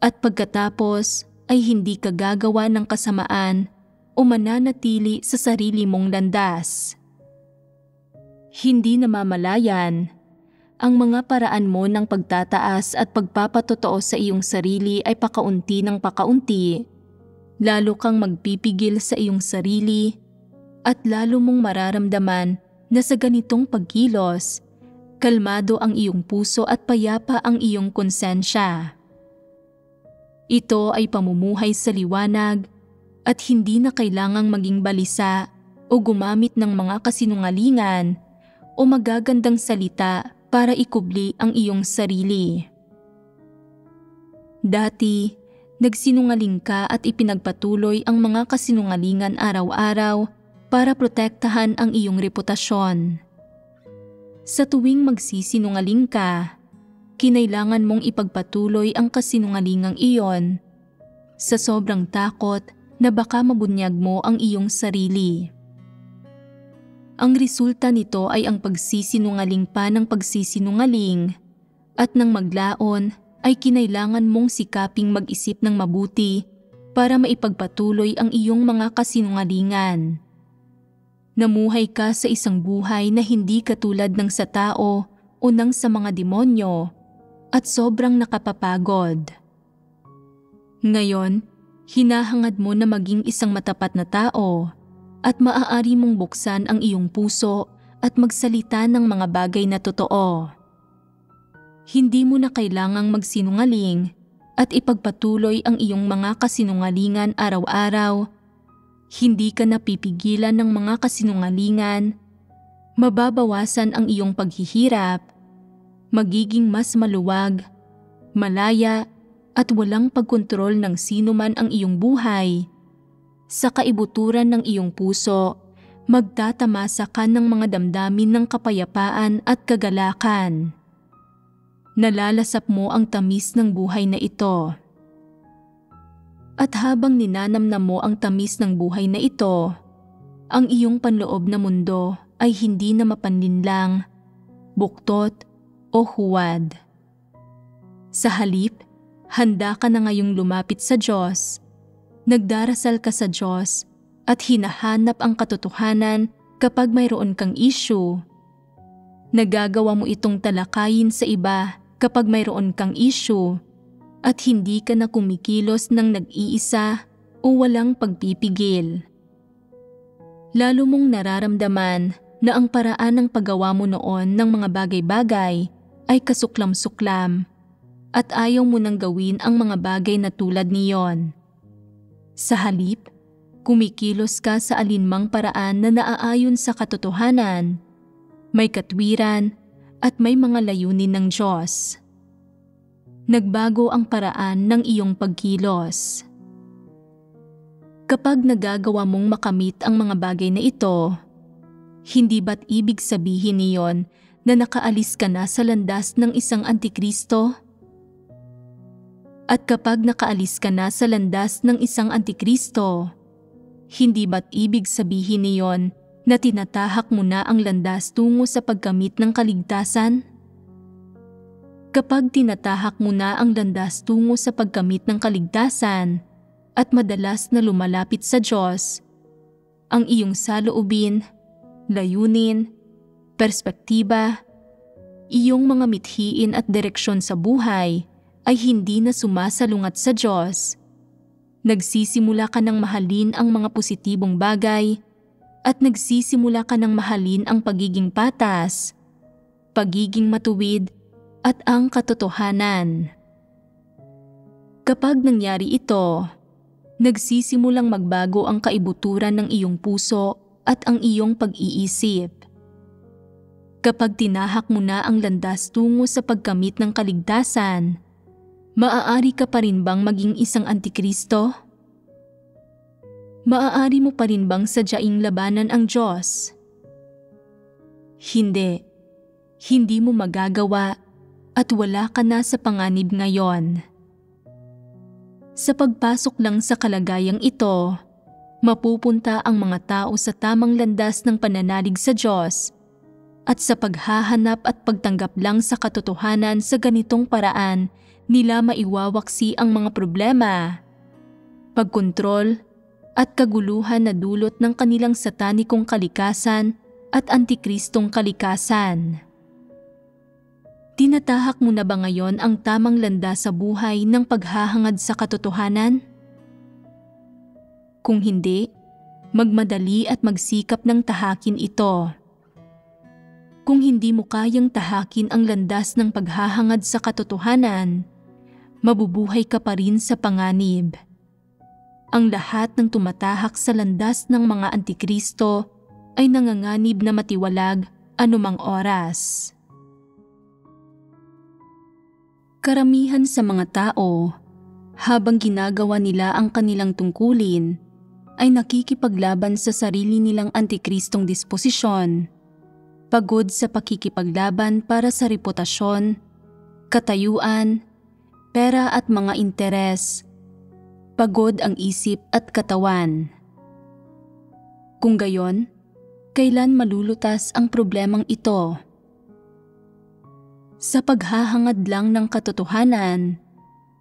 at pagkatapos ay hindi ka gagawa ng kasamaan o mananatili sa sarili mong landas. Hindi namamalayan, ang mga paraan mo ng pagtataas at pagpapatotoo sa iyong sarili ay pakaunti ng pakaunti. Lalo kang magpipigil sa iyong sarili at lalo mong mararamdaman na sa ganitong pagkilos, kalmado ang iyong puso at payapa ang iyong konsensya. Ito ay pamumuhay sa liwanag at hindi na kailangang maging balisa o gumamit ng mga kasinungalingan o magagandang salita para ikubli ang iyong sarili. Dati, nagsinungaling ka at ipinagpatuloy ang mga kasinungalingan araw-araw para protektahan ang iyong reputasyon. Sa tuwing magsisinungaling ka, kinailangan mong ipagpatuloy ang kasinungalingang iyon sa sobrang takot na baka mabunyag mo ang iyong sarili. Ang resulta nito ay ang pagsisinungaling pa ng pagsisinungaling at nang maglaon ay kinailangan mong sikaping mag-isip ng mabuti para maipagpatuloy ang iyong mga kasinungalingan. Namuhay ka sa isang buhay na hindi katulad ng sa tao o ng sa mga demonyo at sobrang nakapapagod. Ngayon, hinahangad mo na maging isang matapat na tao at maaari mong buksan ang iyong puso at magsalita ng mga bagay na totoo. Hindi mo na kailangang magsinungaling at ipagpatuloy ang iyong mga kasinungalingan araw-araw. Hindi ka napipigilan ng mga kasinungalingan. Mababawasan ang iyong paghihirap. Magiging mas maluwag, malaya, at walang pagkontrol ng sino man ang iyong buhay. Sa kaibuturan ng iyong puso, magtatamasa ka ng mga damdamin ng kapayapaan at kagalakan. Nalalasap mo ang tamis ng buhay na ito. At habang ninanamnam mo ang tamis ng buhay na ito, ang iyong panloob na mundo ay hindi na mapanlinlang, buktot o huwad. Sa halip, handa ka na ngayong lumapit sa Diyos, nagdarasal ka sa Diyos at hinahanap ang katotohanan kapag mayroon kang issue. Nagagawa mo itong talakayin sa iba kapag mayroon kang issue at hindi ka na kumikilos ng nag-iisa o walang pagpipigil. Lalo mong nararamdaman na ang paraan ng paggawa mo noon ng mga bagay-bagay ay kasuklam-suklam at ayaw mo nang gawin ang mga bagay na tulad niyon. Sa halip, kumikilos ka sa alinmang paraan na naaayon sa katotohanan, may katwiran at may mga layunin ng Diyos. Nagbago ang paraan ng iyong pagkilos. Kapag nagagawa mong makamit ang mga bagay na ito, hindi ba't ibig sabihin niyon na nakaalis ka na sa landas ng isang antikristo? At kapag nakaalis ka na sa landas ng isang antikristo, hindi ba't ibig sabihin niyon na tinatahak mo na ang landas tungo sa pagkamit ng kaligtasan? Kapag tinatahak mo na ang landas tungo sa pagkamit ng kaligtasan at madalas na lumalapit sa Diyos, ang iyong saloobin, layunin, perspektiba, iyong mga mithiin at direksyon sa buhay ay hindi na sumasalungat sa Diyos. Nagsisimula ka ng mahalin ang mga positibong bagay at nagsisimula ka ng mahalin ang pagiging patas, pagiging matuwid at ang katotohanan. Kapag nangyari ito, nagsisimulang magbago ang kaibuturan ng iyong puso at ang iyong pag-iisip. Kapag tinahak mo na ang landas tungo sa pagkamit ng kaligtasan, maaari ka pa rin bang maging isang antikristo? Maaari mo pa rin bang sadyaing labanan ang Diyos? Hindi. Hindi mo magagawa at wala ka na sa panganib ngayon. Sa pagpasok lang sa kalagayang ito, mapupunta ang mga tao sa tamang landas ng pananalig sa Diyos at sa paghahanap at pagtanggap lang sa katotohanan sa ganitong paraan nila maiwawaksi ang mga problema, pagkontrol at kaguluhan na dulot ng kanilang satanikong kalikasan at antikristong kalikasan. Tinatahak mo na ba ngayon ang tamang landas sa buhay ng paghahangad sa katotohanan? Kung hindi, magmadali at magsikap ng tahakin ito. Kung hindi mo kayang tahakin ang landas ng paghahangad sa katotohanan, mabubuhay ka pa rin sa panganib. Ang lahat ng tumatahak sa landas ng mga antikristo ay nanganganib na matiwalag anumang oras. Karamihan sa mga tao, habang ginagawa nila ang kanilang tungkulin, ay nakikipaglaban sa sarili nilang antikristong disposisyon, pagod sa pakikipaglaban para sa reputasyon, katayuan, pera at mga interes, pagod ang isip at katawan. Kung gayon, kailan malulutas ang problemang ito? Sa paghahangad lang ng katotohanan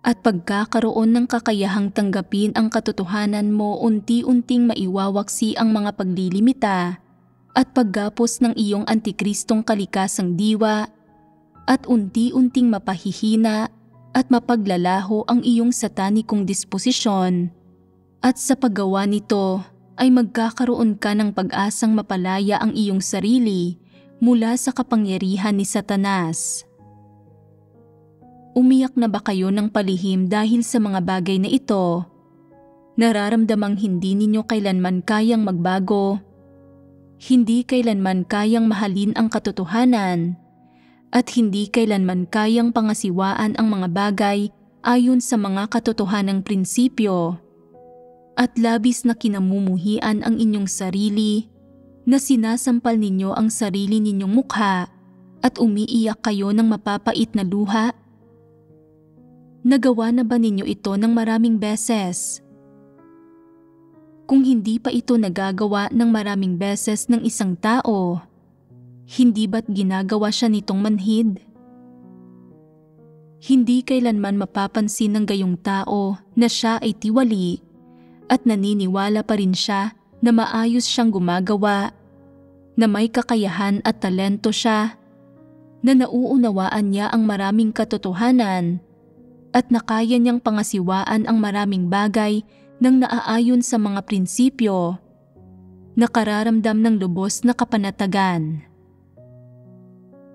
at pagkakaroon ng kakayahang tanggapin ang katotohanan mo, unti-unting maiwawaksi ang mga paglilimita at paggapos ng iyong antikristong kalikasang diwa at unti-unting mapahihina at mapaglalaho ang iyong satanikong disposisyon, at sa paggawa nito ay magkakaroon ka ng pag-asang mapalaya ang iyong sarili mula sa kapangyarihan ni Satanas. Umiyak na ba kayo ng palihim dahil sa mga bagay na ito? Nararamdamang hindi ninyo kailanman kayang magbago, hindi kailanman kayang mahalin ang katotohanan, at hindi kailanman kayang pangasiwaan ang mga bagay ayon sa mga katotohanang prinsipyo, at labis na kinamumuhian ang inyong sarili, na sinasampal ninyo ang sarili ninyong mukha at umiiyak kayo ng mapapait na luha? Nagawa na ba ninyo ito ng maraming beses? Kung hindi pa ito nagagawa ng maraming beses ng isang tao, hindi ba't ginagawa siya nitong manhid? Hindi kailanman mapapansin ng gayong tao na siya ay tiwali at naniniwala pa rin siya na maayos siyang gumagawa, na may kakayahan at talento siya, na nauunawaan niya ang maraming katotohanan at na kaya niyang pangasiwaan ang maraming bagay nang naaayon sa mga prinsipyo, nakararamdam ng lubos na kapanatagan.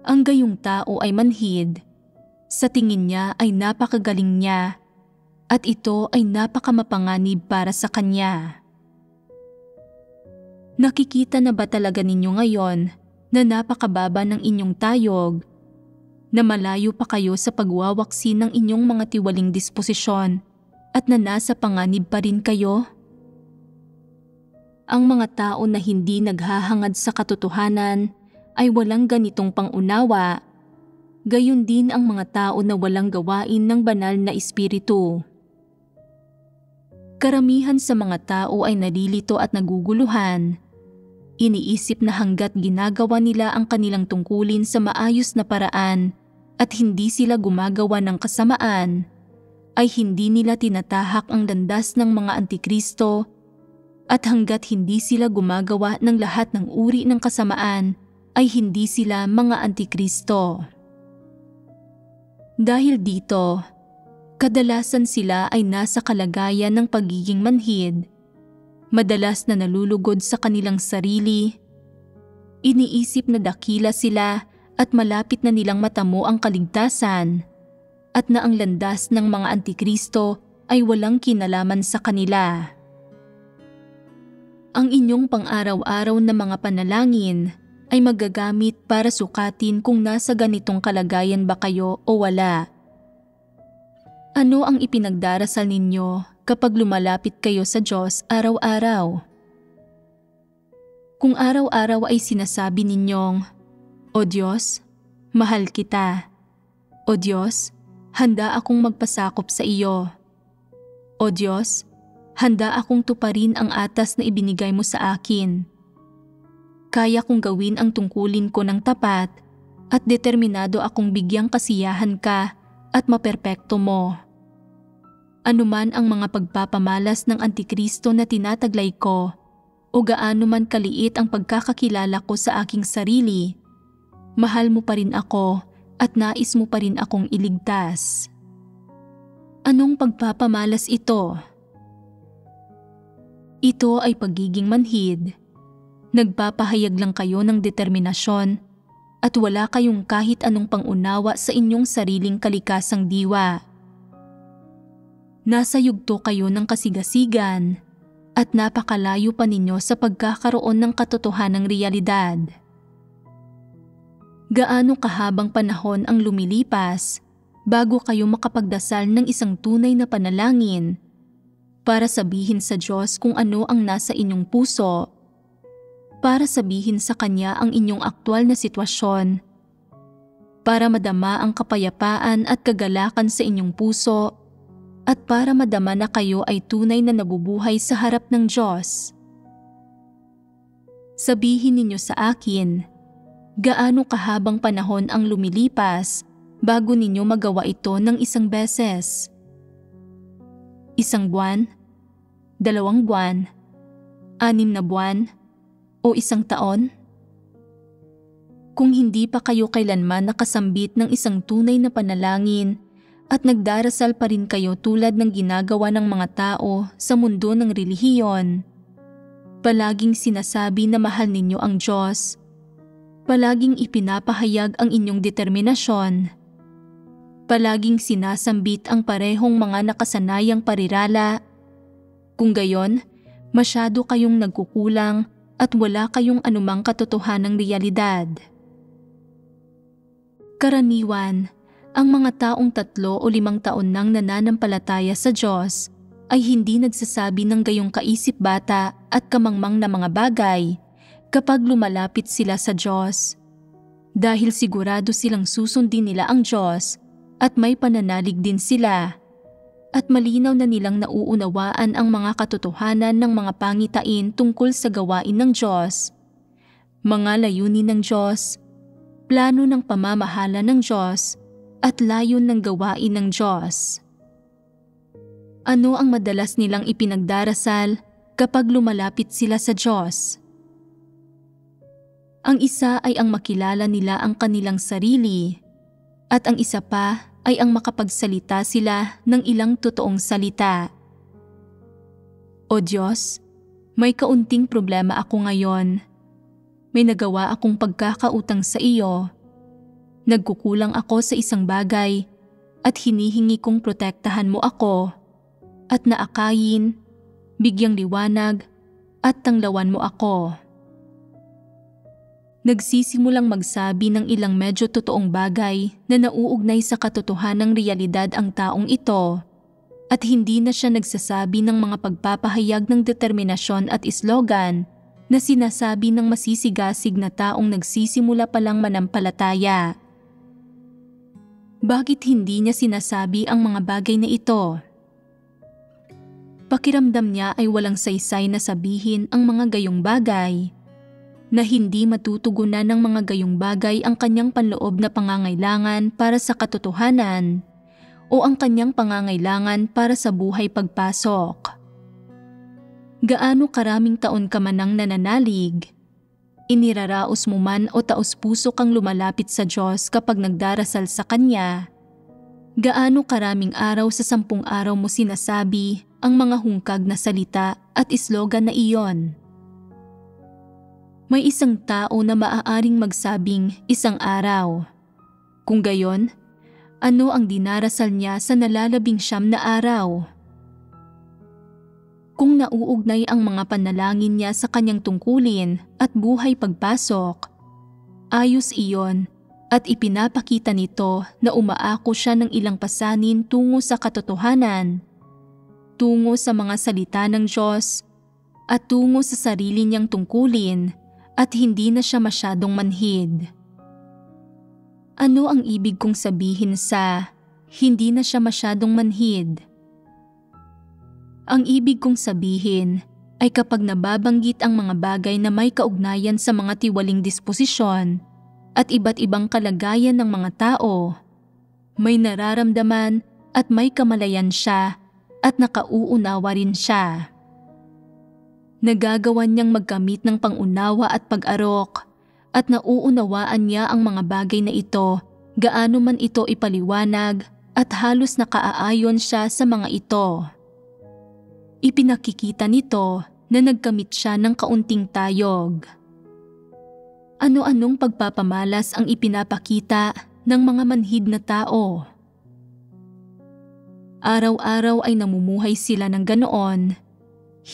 Ang gayong tao ay manhid, sa tingin niya ay napakagaling niya, at ito ay napakamapanganib para sa kanya. Nakikita na ba talaga ninyo ngayon na napakababa ng inyong tayog, na malayo pa kayo sa pagwawaksi ng inyong mga tiwaling disposisyon at na nasa panganib pa rin kayo? Ang mga tao na hindi naghahangad sa katotohanan ay walang ganitong pangunawa, gayon din ang mga tao na walang gawain ng banal na espiritu. Karamihan sa mga tao ay nalilito at naguguluhan. Iniisip na hanggat ginagawa nila ang kanilang tungkulin sa maayos na paraan at hindi sila gumagawa ng kasamaan, ay hindi nila tinatahak ang landas ng mga antikristo, at hanggat hindi sila gumagawa ng lahat ng uri ng kasamaan, ay hindi sila mga antikristo. Dahil dito, kadalasan sila ay nasa kalagayan ng pagiging manhid, madalas na nalulugod sa kanilang sarili, iniisip na dakila sila at malapit na nilang matamo ang kaligtasan, at na ang landas ng mga antikristo ay walang kinalaman sa kanila. Ang inyong pang-araw-araw na mga panalangin ay magagamit para sukatin kung nasa ganitong kalagayan ba kayo o wala. Ano ang ipinagdarasal ninyo kapag lumalapit kayo sa Diyos araw-araw? Kung araw-araw ay sinasabi ninyong, "O Diyos, mahal kita. O Diyos, handa akong magpasakop sa iyo. O Diyos, handa akong tuparin ang atas na ibinigay mo sa akin. Kaya kong gawin ang tungkulin ko ng tapat at determinado akong bigyang kasiyahan ka at maperpekto mo. Anuman ang mga pagpapamalas ng Antikristo na tinataglay ko, o gaano man kaliit ang pagkakakilala ko sa aking sarili, mahal mo pa rin ako at nais mo pa rin akong iligtas." Anong pagpapamalas ito? Ito ay pagiging manhid. Nagpapahayag lang kayo ng determinasyon at wala kayong kahit anong pangunawa sa inyong sariling kalikasang diwa. Nasa yugto kayo ng kasigasigan at napakalayo pa ninyo sa pagkakaroon ng katotohanang realidad. Gaano kahabang panahon ang lumilipas bago kayo makapagdasal ng isang tunay na panalangin para sabihin sa Diyos kung ano ang nasa inyong puso, para sabihin sa Kanya ang inyong aktwal na sitwasyon, para madama ang kapayapaan at kagalakan sa inyong puso, at para madama na kayo ay tunay na nabubuhay sa harap ng Diyos. Sabihin ninyo sa akin, gaano kahabang panahon ang lumilipas bago ninyo magawa ito ng isang beses? 1 buwan, 2 buwan, 6 na buwan, o 1 taon? Kung hindi pa kayo kailanman nakasambit ng isang tunay na panalangin at nagdarasal pa rin kayo tulad ng ginagawa ng mga tao sa mundo ng relihiyon, palaging sinasabi na mahal ninyo ang Diyos, palaging ipinapahayag ang inyong determinasyon, palaging sinasambit ang parehong mga nakasanayang parirala, kung gayon, masyado kayong nagkukulang at wala kayong anumang katotohanang realidad. Karaniwan, ang mga taong 3 o 5 taon nang nananampalataya sa Diyos ay hindi nagsasabi ng gayong kaisip bata at kamangmang na mga bagay kapag lumalapit sila sa Diyos, dahil sigurado silang susundin nila ang Diyos at may pananalig din sila, at malinaw na nilang nauunawaan ang mga katotohanan ng mga pangitain tungkol sa gawain ng Diyos, mga layunin ng Diyos, plano ng pamamahala ng Diyos, at layon ng gawain ng Diyos. Ano ang madalas nilang ipinagdarasal kapag lumalapit sila sa Diyos? Ang isa ay ang makilala nila ang kanilang sarili, at ang isa pa ay ang makapagsalita sila ng ilang totoong salita. O Diyos, may kaunting problema ako ngayon. May nagawa akong pagkakautang sa iyo. Nagkukulang ako sa isang bagay at hinihingi kong protektahan mo ako at naakayin, bigyang liwanag at tanglawan mo ako. Nagsisimulang magsabi ng ilang medyo totoong bagay na nauugnay sa katotohanang realidad ang taong ito, at hindi na siya nagsasabi ng mga pagpapahayag ng determinasyon at slogan na sinasabi ng masisigasig na taong nagsisimula palang manampalataya. Bakit hindi niya sinasabi ang mga bagay na ito? Pakiramdam niya ay walang saysay na sabihin ang mga gayong bagay, na hindi matutugunan ng mga gayong bagay ang kanyang panloob na pangangailangan para sa katotohanan o ang kanyang pangangailangan para sa buhay pagpasok. Gaano karaming taon ka man nang nananalig, iniraraos mo man o taos-puso kang lumalapit sa Diyos kapag nagdarasal sa Kanya, gaano karaming araw sa 10 araw mo sinasabi ang mga hungkag na salita at slogan na iyon? May isang tao na maaaring magsabing 1 araw. Kung gayon, ano ang dinarasal niya sa nalalabing 9 na araw? Kung nauugnay ang mga panalangin niya sa kanyang tungkulin at buhay pagpasok, ayos iyon at ipinapakita nito na umaako siya ng ilang pasanin tungo sa katotohanan, tungo sa mga salita ng Diyos, at tungo sa sarili niyang tungkulin, at hindi na siya masyadong manhid. Ano ang ibig kong sabihin sa hindi na siya masyadong manhid? Ang ibig kong sabihin ay kapag nababanggit ang mga bagay na may kaugnayan sa mga tiwaling disposisyon at iba't ibang kalagayan ng mga tao, may nararamdaman at may kamalayan siya at nakauunawa rin siya. Nagagawa niyang magkamit ng pangunawa at pag-arok at nauunawaan niya ang mga bagay na ito gaano man ito ipaliwanag at halos nakaaayon siya sa mga ito. Ipinakikita nito na nagkamit siya ng kaunting tayog. Ano-anong pagpapamalas ang ipinapakita ng mga manhid na tao? Araw-araw ay namumuhay sila ng ganoon,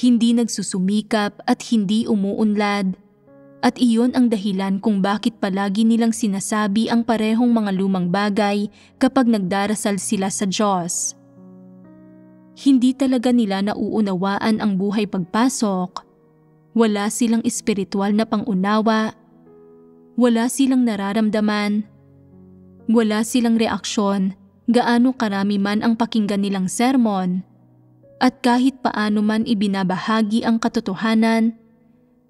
hindi nagsusumikap at hindi umuunlad, at iyon ang dahilan kung bakit palagi nilang sinasabi ang parehong mga lumang bagay kapag nagdarasal sila sa Diyos. Hindi talaga nila nauunawaan ang buhay pagpasok, wala silang espiritual na pangunawa, wala silang nararamdaman, Wala silang reaksyon, gaano karami man ang pakinggan nilang sermon. At kahit paano man ibinabahagi ang katotohanan,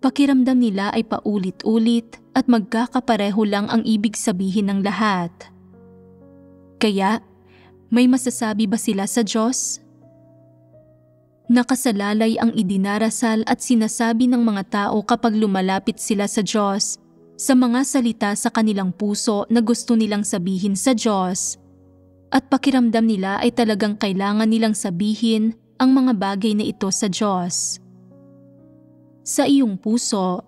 pakiramdam nila ay paulit-ulit at magkakapareho lang ang ibig sabihin ng lahat. Kaya, may masasabi ba sila sa Diyos? Nakasalalay ang idinarasal at sinasabi ng mga tao kapag lumalapit sila sa Diyos sa mga salita sa kanilang puso na gusto nilang sabihin sa Diyos, at pakiramdam nila ay talagang kailangan nilang sabihin ang mga bagay na ito sa Diyos. Sa iyong puso,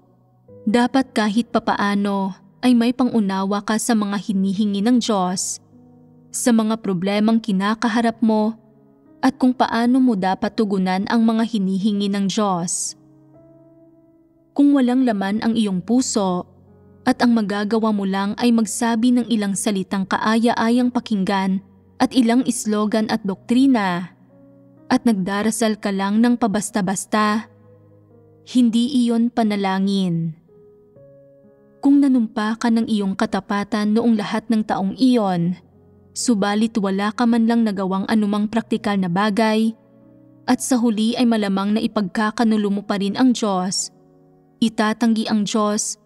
dapat kahit papaano ay may pangunawa ka sa mga hinihingi ng Diyos, sa mga problemang kinakaharap mo, at kung paano mo dapat tugunan ang mga hinihingi ng Diyos. Kung walang laman ang iyong puso, at ang magagawa mo lang ay magsabi ng ilang salitang kaaya-ayang pakinggan at ilang slogan at doktrina, at nagdarasal ka lang ng pabasta-basta, hindi iyon panalangin. Kung nanumpa ka ng iyong katapatan noong lahat ng taong iyon, subalit wala ka man lang nagawang anumang praktikal na bagay, at sa huli ay malamang na ipagkakanulo mo pa rin ang Diyos, itatanggi ang Diyos,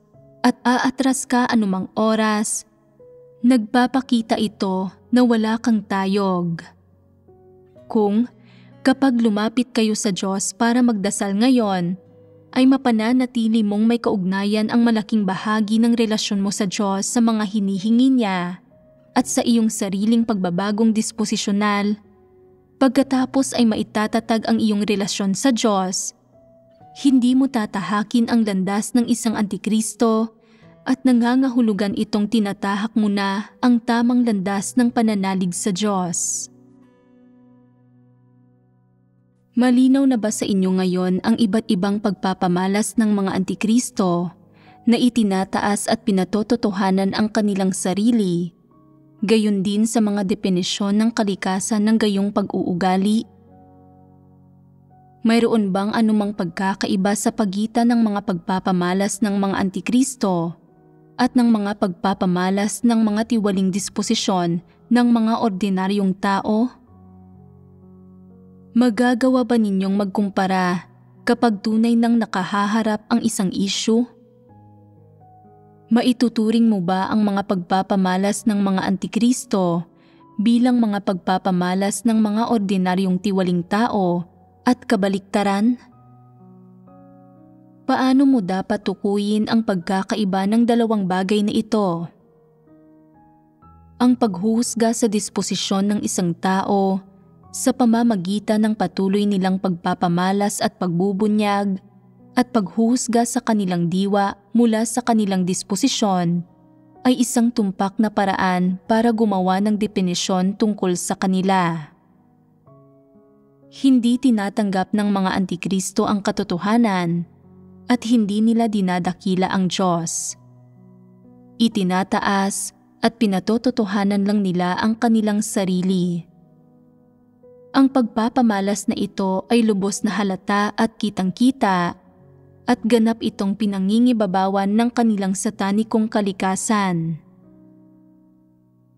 at aatras ka anumang oras, nagpapakita ito na wala kang tayog. Kung kapag lumapit kayo sa Diyos para magdasal ngayon, ay mapananatili mong may kaugnayan ang malaking bahagi ng relasyon mo sa Diyos sa mga hinihingi niya, at sa iyong sariling pagbabagong disposisyonal, pagkatapos ay maitatatag ang iyong relasyon sa Diyos, hindi mo tatahakin ang landas ng isang antikristo at nangangahulugan itong tinatahak mo na ang tamang landas ng pananalig sa Diyos. Malinaw na ba sa inyo ngayon ang iba't ibang pagpapamalas ng mga antikristo na itinataas at pinatototohanan ang kanilang sarili, gayon din sa mga definisyon ng kalikasan ng gayong pag-uugali? Mayroon bang anumang pagkakaiba sa pagitan ng mga pagpapamalas ng mga antikristo at ng mga pagpapamalas ng mga tiwaling disposisyon ng mga ordinaryong tao? Magagawa ba ninyong magkumpara kapag tunay nang nakahaharap ang isang issue? Maituturing mo ba ang mga pagpapamalas ng mga antikristo bilang mga pagpapamalas ng mga ordinaryong tiwaling tao at kabaliktaran? Paano mo dapat tukuyin ang pagkakaiba ng dalawang bagay na ito? Ang paghuhusga sa disposisyon ng isang tao sa pamamagitan ng patuloy nilang pagpapamalas at pagbubunyag, at paghuhusga sa kanilang diwa mula sa kanilang disposisyon, ay isang tumpak na paraan para gumawa ng definisyon tungkol sa kanila. Hindi tinatanggap ng mga antikristo ang katotohanan at hindi nila dinadakila ang Diyos. Itinataas at pinatototohanan lang nila ang kanilang sarili. Ang pagpapamalas na ito ay lubos na halata at kitang-kita, at ganap itong pinangingibabawan ng kanilang satanikong kalikasan.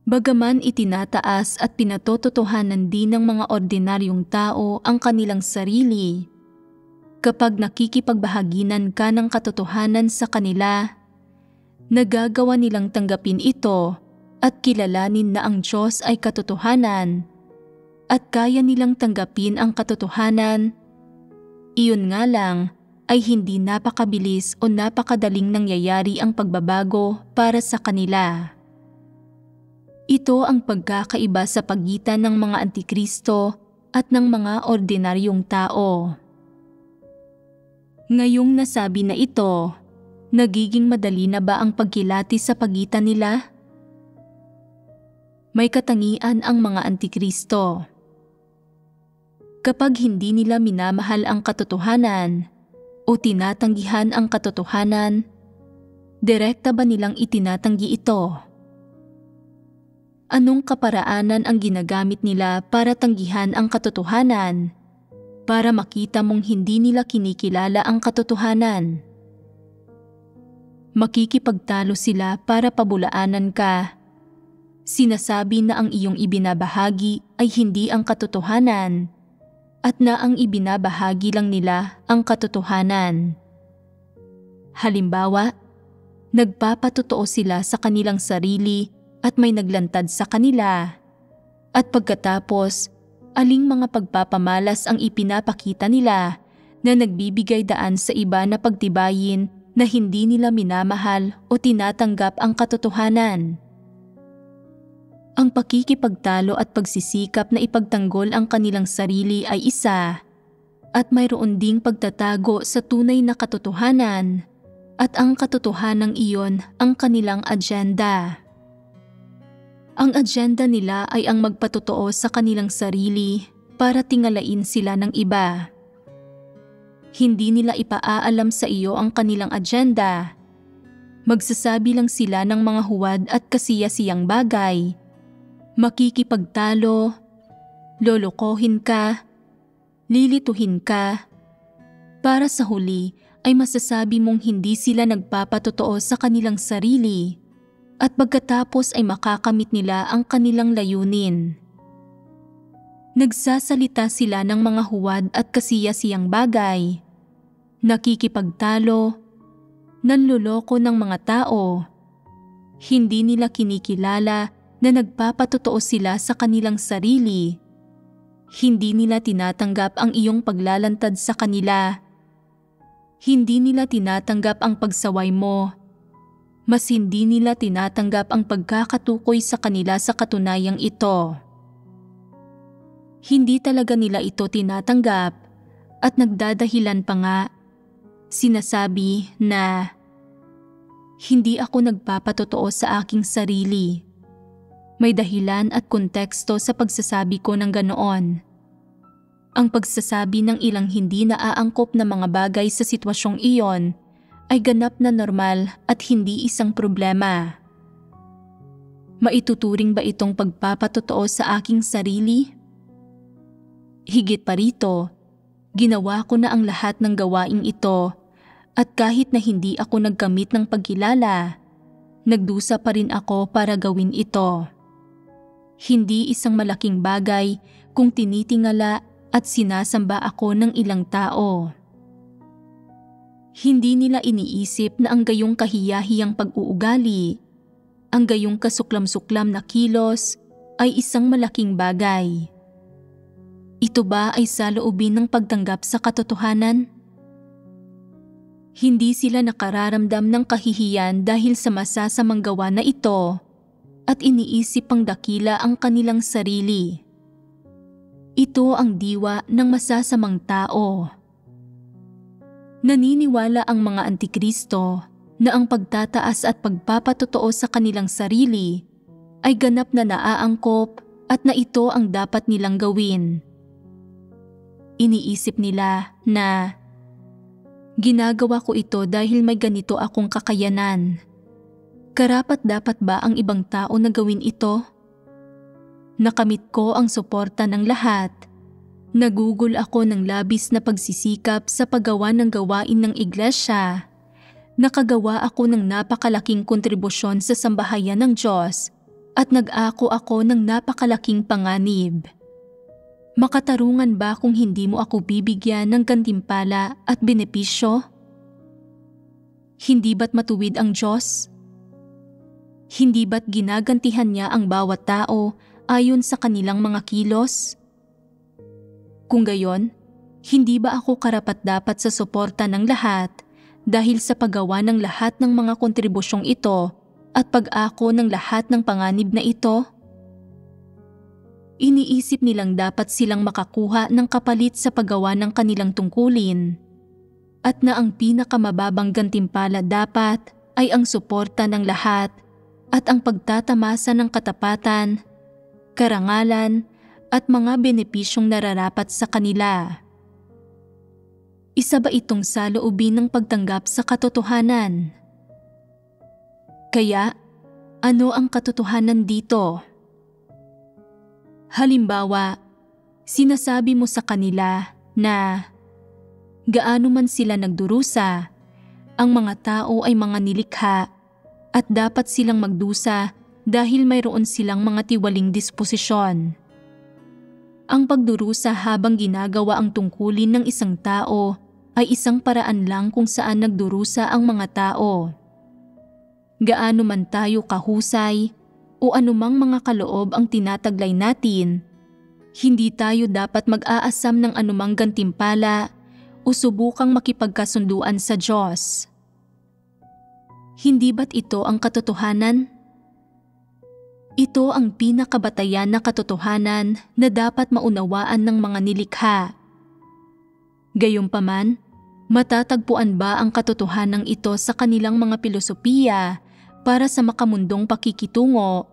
Bagaman itinataas at pinatototohanan din ng mga ordinaryong tao ang kanilang sarili, kapag nakikipagbahaginan ka ng katotohanan sa kanila, nagagawa nilang tanggapin ito at kilalanin na ang Diyos ay katotohanan, at kaya nilang tanggapin ang katotohanan. Iyon nga lang ay hindi napakabilis o napakadaling nangyayari ang pagbabago para sa kanila. Ito ang pagkakaiba sa pagitan ng mga antikristo at ng mga ordinaryong tao. Ngayong nasabi na ito, nagiging madali na ba ang pagkilati sa pagitan nila? May katangian ang mga antikristo. Kapag hindi nila minamahal ang katotohanan o tinatanggihan ang katotohanan, direkta ba nilang itinatanggi ito? Anong kaparaanan ang ginagamit nila para tanggihan ang katotohanan, para makita mong hindi nila kinikilala ang katotohanan? Makikipagtalo sila para pabulaanan ka. Sinasabi na ang iyong ibinabahagi ay hindi ang katotohanan at na ang ibinabahagi lang nila ang katotohanan. Halimbawa, nagpapatotoo sila sa kanilang sarili at may naglantad sa kanila. At pagkatapos, aling mga pagpapamalas ang ipinapakita nila na nagbibigay daan sa iba na pagtibayin na hindi nila minamahal o tinatanggap ang katotohanan. Ang pakikipagtalo at pagsisikap na ipagtanggol ang kanilang sarili ay isa, at mayroon ding pagtatago sa tunay na katotohanan, at ang katotohanang iyon ang kanilang agenda. Ang agenda nila ay ang magpatotoo sa kanilang sarili para tingalain sila ng iba. Hindi nila ipaaalam sa iyo ang kanilang agenda. Magsasabi lang sila ng mga huwad at kasiyasiyang bagay. Makikipagtalo, lolokohin ka, lilituhin ka. Para sa huli ay masasabi mong hindi sila nagpapatotoo sa kanilang sarili at pagkatapos ay makakamit nila ang kanilang layunin. Nagsasalita sila ng mga huwad at kasiyasiyang bagay. Nakikipagtalo, nanloloko ng mga tao. Hindi nila kinikilala na nagpapatotoo sila sa kanilang sarili. Hindi nila tinatanggap ang iyong paglalantad sa kanila. Hindi nila tinatanggap ang pagsaway mo. Mas hindi nila tinatanggap ang pagkakatukoy sa kanila sa katunayang ito. Hindi talaga nila ito tinatanggap at nagdadahilan pa nga. Sinasabi na, hindi ako nagpapatotoo sa aking sarili. May dahilan at konteksto sa pagsasabi ko ng ganoon. Ang pagsasabi ng ilang hindi naaangkop na mga bagay sa sitwasyong iyon ay ganap na normal at hindi isang problema. Maituturing ba itong pagpapatotoo sa aking sarili? Higit pa rito, ginawa ko na ang lahat ng gawaing ito at kahit na hindi ako nagkamit ng pagkilala, nagdusa pa rin ako para gawin ito. Hindi isang malaking bagay kung tinitingala at sinasamba ako ng ilang tao. Hindi nila iniisip na ang gayong kahiyahiyang pag-uugali, ang gayong kasuklam-suklam na kilos ay isang malaking bagay. Ito ba ay saloobin ng pagtanggap sa katotohanan? Hindi sila nakararamdam ng kahihiyan dahil sa masasamang gawa na ito at iniisip pang dakila ang kanilang sarili. Ito ang diwa ng masasamang tao. Naniniwala ang mga antikristo na ang pagtataas at pagpapatotoo sa kanilang sarili ay ganap na naaangkop at na ito ang dapat nilang gawin. Iniisip nila na, ginagawa ko ito dahil may ganito akong kakayanan. Karapat-dapat ba ang ibang tao na gawin ito? Nakamit ko ang suporta ng lahat. Nagugol ako ng labis na pagsisikap sa paggawa ng gawain ng iglesia. Nakagawa ako ng napakalaking kontribusyon sa sambahayan ng Diyos at nag-ako ako ng napakalaking panganib. Makatarungan ba kung hindi mo ako bibigyan ng gantimpala at benepisyo? Hindi ba't matuwid ang Diyos? Hindi ba't ginagantihan niya ang bawat tao ayon sa kanilang mga kilos? Kung gayon, hindi ba ako karapat-dapat sa suporta ng lahat dahil sa paggawa ng lahat ng mga kontribusyong ito at pag-ako ng lahat ng panganib na ito? Iniisip nilang dapat silang makakuha ng kapalit sa paggawa ng kanilang tungkulin at na ang pinakamababang gantimpala dapat ay ang suporta ng lahat at ang pagtatamasa ng katapatan, karangalan at mga benepisyong nararapat sa kanila. Isa ba itong saloobin ng pagtanggap sa katotohanan? Kaya, ano ang katotohanan dito? Halimbawa, sinasabi mo sa kanila na gaano man sila nagdurusa, ang mga tao ay mga nilikha at dapat silang magdusa dahil mayroon silang mga tiwaling disposisyon. Ang pagdurusa habang ginagawa ang tungkulin ng isang tao ay isang paraan lang kung saan nagdurusa ang mga tao. Gaano man tayo kahusay o anumang mga kaloob ang tinataglay natin, hindi tayo dapat mag-aasam ng anumang gantimpala o subukang makipagkasunduan sa Diyos. Hindi ba't ito ang katotohanan? Ito ang pinakabatayan na katotohanan na dapat maunawaan ng mga nilikha. Gayunpaman, matatagpuan ba ang katotohanang ito sa kanilang mga filosofiya para sa makamundong pakikitungo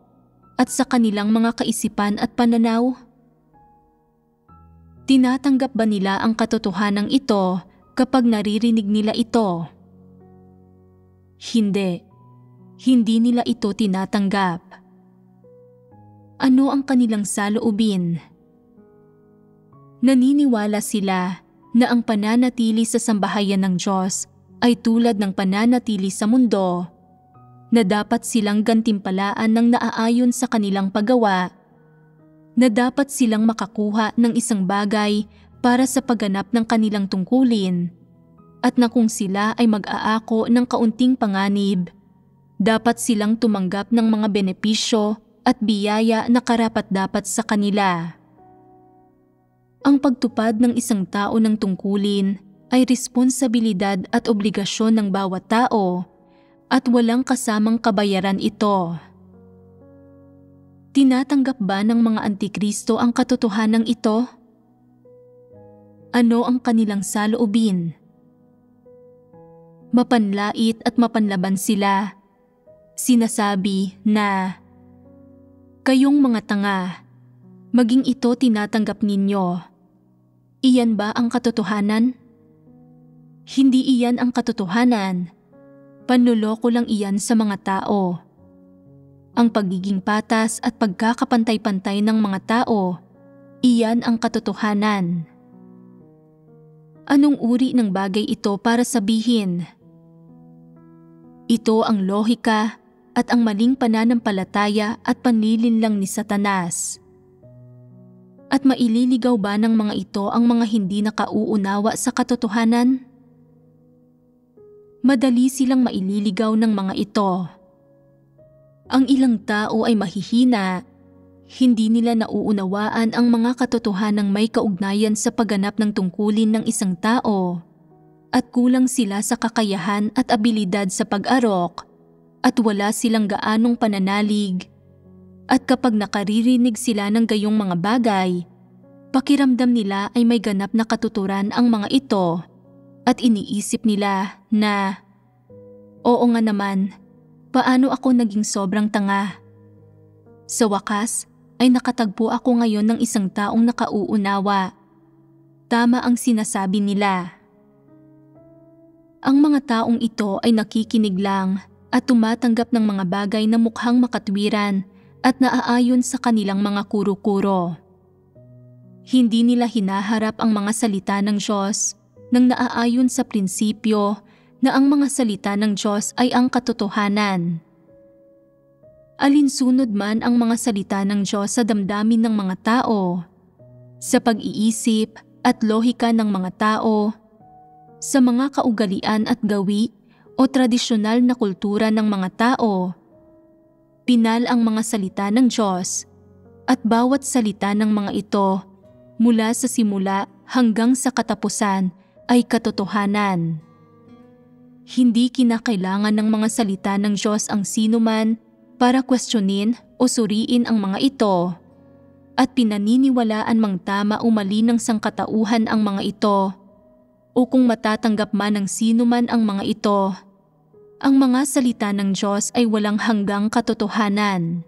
at sa kanilang mga kaisipan at pananaw? Tinatanggap ba nila ang katotohanang ito kapag naririnig nila ito? Hindi. Hindi nila ito tinatanggap. Ano ang kanilang saloobin? Naniniwala sila na ang pananatili sa sambahayan ng Diyos ay tulad ng pananatili sa mundo, na dapat silang gantimpalaan ng naaayon sa kanilang paggawa, na dapat silang makakuha ng isang bagay para sa pagganap ng kanilang tungkulin, at na kung sila ay mag-aako ng kaunting panganib, dapat silang tumanggap ng mga benepisyo at biyaya na karapat-dapat sa kanila. Ang pagtupad ng isang tao ng tungkulin ay responsibilidad at obligasyon ng bawat tao at walang kasamang kabayaran ito. Tinatanggap ba ng mga antikristo ang katotohanang ito? Ano ang kanilang saloobin? Mapanlait at mapanlaban sila. Sinasabi na, "Kayong mga tanga, maging ito tinatanggap ninyo. Iyan ba ang katotohanan? Hindi iyan ang katotohanan. Panloloko lang iyan sa mga tao. Ang pagiging patas at pagkakapantay-pantay ng mga tao, iyan ang katotohanan." Anong uri ng bagay ito para sabihin? Ito ang lohika at ang maling pananampalataya at panlilinlang ni Satanas. At maililigaw ba ng mga ito ang mga hindi nakauunawa sa katotohanan? Madali silang maililigaw ng mga ito. Ang ilang tao ay mahihina, hindi nila nauunawaan ang mga katotohanang may kaugnayan sa pagganap ng tungkulin ng isang tao, at kulang sila sa kakayahan at abilidad sa pag-arok, at wala silang gaanong pananalig, at kapag nakaririnig sila ng gayong mga bagay, pakiramdam nila ay may ganap na katuturan ang mga ito, at iniisip nila na, "Oo nga naman, paano ako naging sobrang tanga?" Sa wakas ay nakatagpo ako ngayon ng isang taong nakauunawa. Tama ang sinasabi nila. Ang mga taong ito ay nakikinig lang at tumatanggap ng mga bagay na mukhang makatwiran at naaayon sa kanilang mga kuro-kuro. Hindi nila hinaharap ang mga salita ng Diyos nang naaayon sa prinsipyo na ang mga salita ng Diyos ay ang katotohanan. Alinsunod man ang mga salita ng Diyos sa damdamin ng mga tao, sa pag-iisip at lohika ng mga tao, sa mga kaugalian at gawi o tradisyonal na kultura ng mga tao, pinal ang mga salita ng Diyos at bawat salita ng mga ito mula sa simula hanggang sa katapusan ay katotohanan. Hindi kinakailangan ng mga salita ng Diyos ang sinuman para kwestiyonin o suriin ang mga ito, at pinaniniwalaan mang tama o mali ng sangkatauhan ang mga ito, o kung matatanggap man ng sinuman ang mga ito. Ang mga salita ng Diyos ay walang hanggang katotohanan.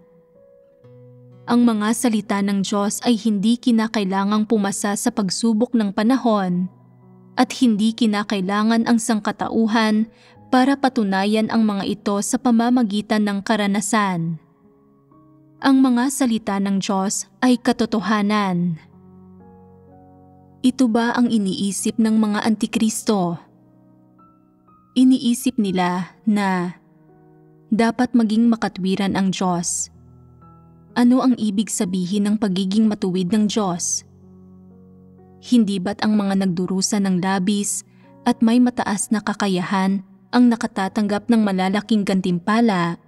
Ang mga salita ng Diyos ay hindi kinakailangang pumasa sa pagsubok ng panahon, at hindi kinakailangan ang sangkatauhan para patunayan ang mga ito sa pamamagitan ng karanasan. Ang mga salita ng Diyos ay katotohanan. Ito ba ang iniisip ng mga antikristo? Iniisip nila na dapat maging makatwiran ang Diyos Ano ang ibig sabihin ng pagiging matuwid ng Diyos? Hindi ba't ang mga nagdurusa ng labis at may mataas na kakayahan ang nakatatanggap ng malalaking gantimpala,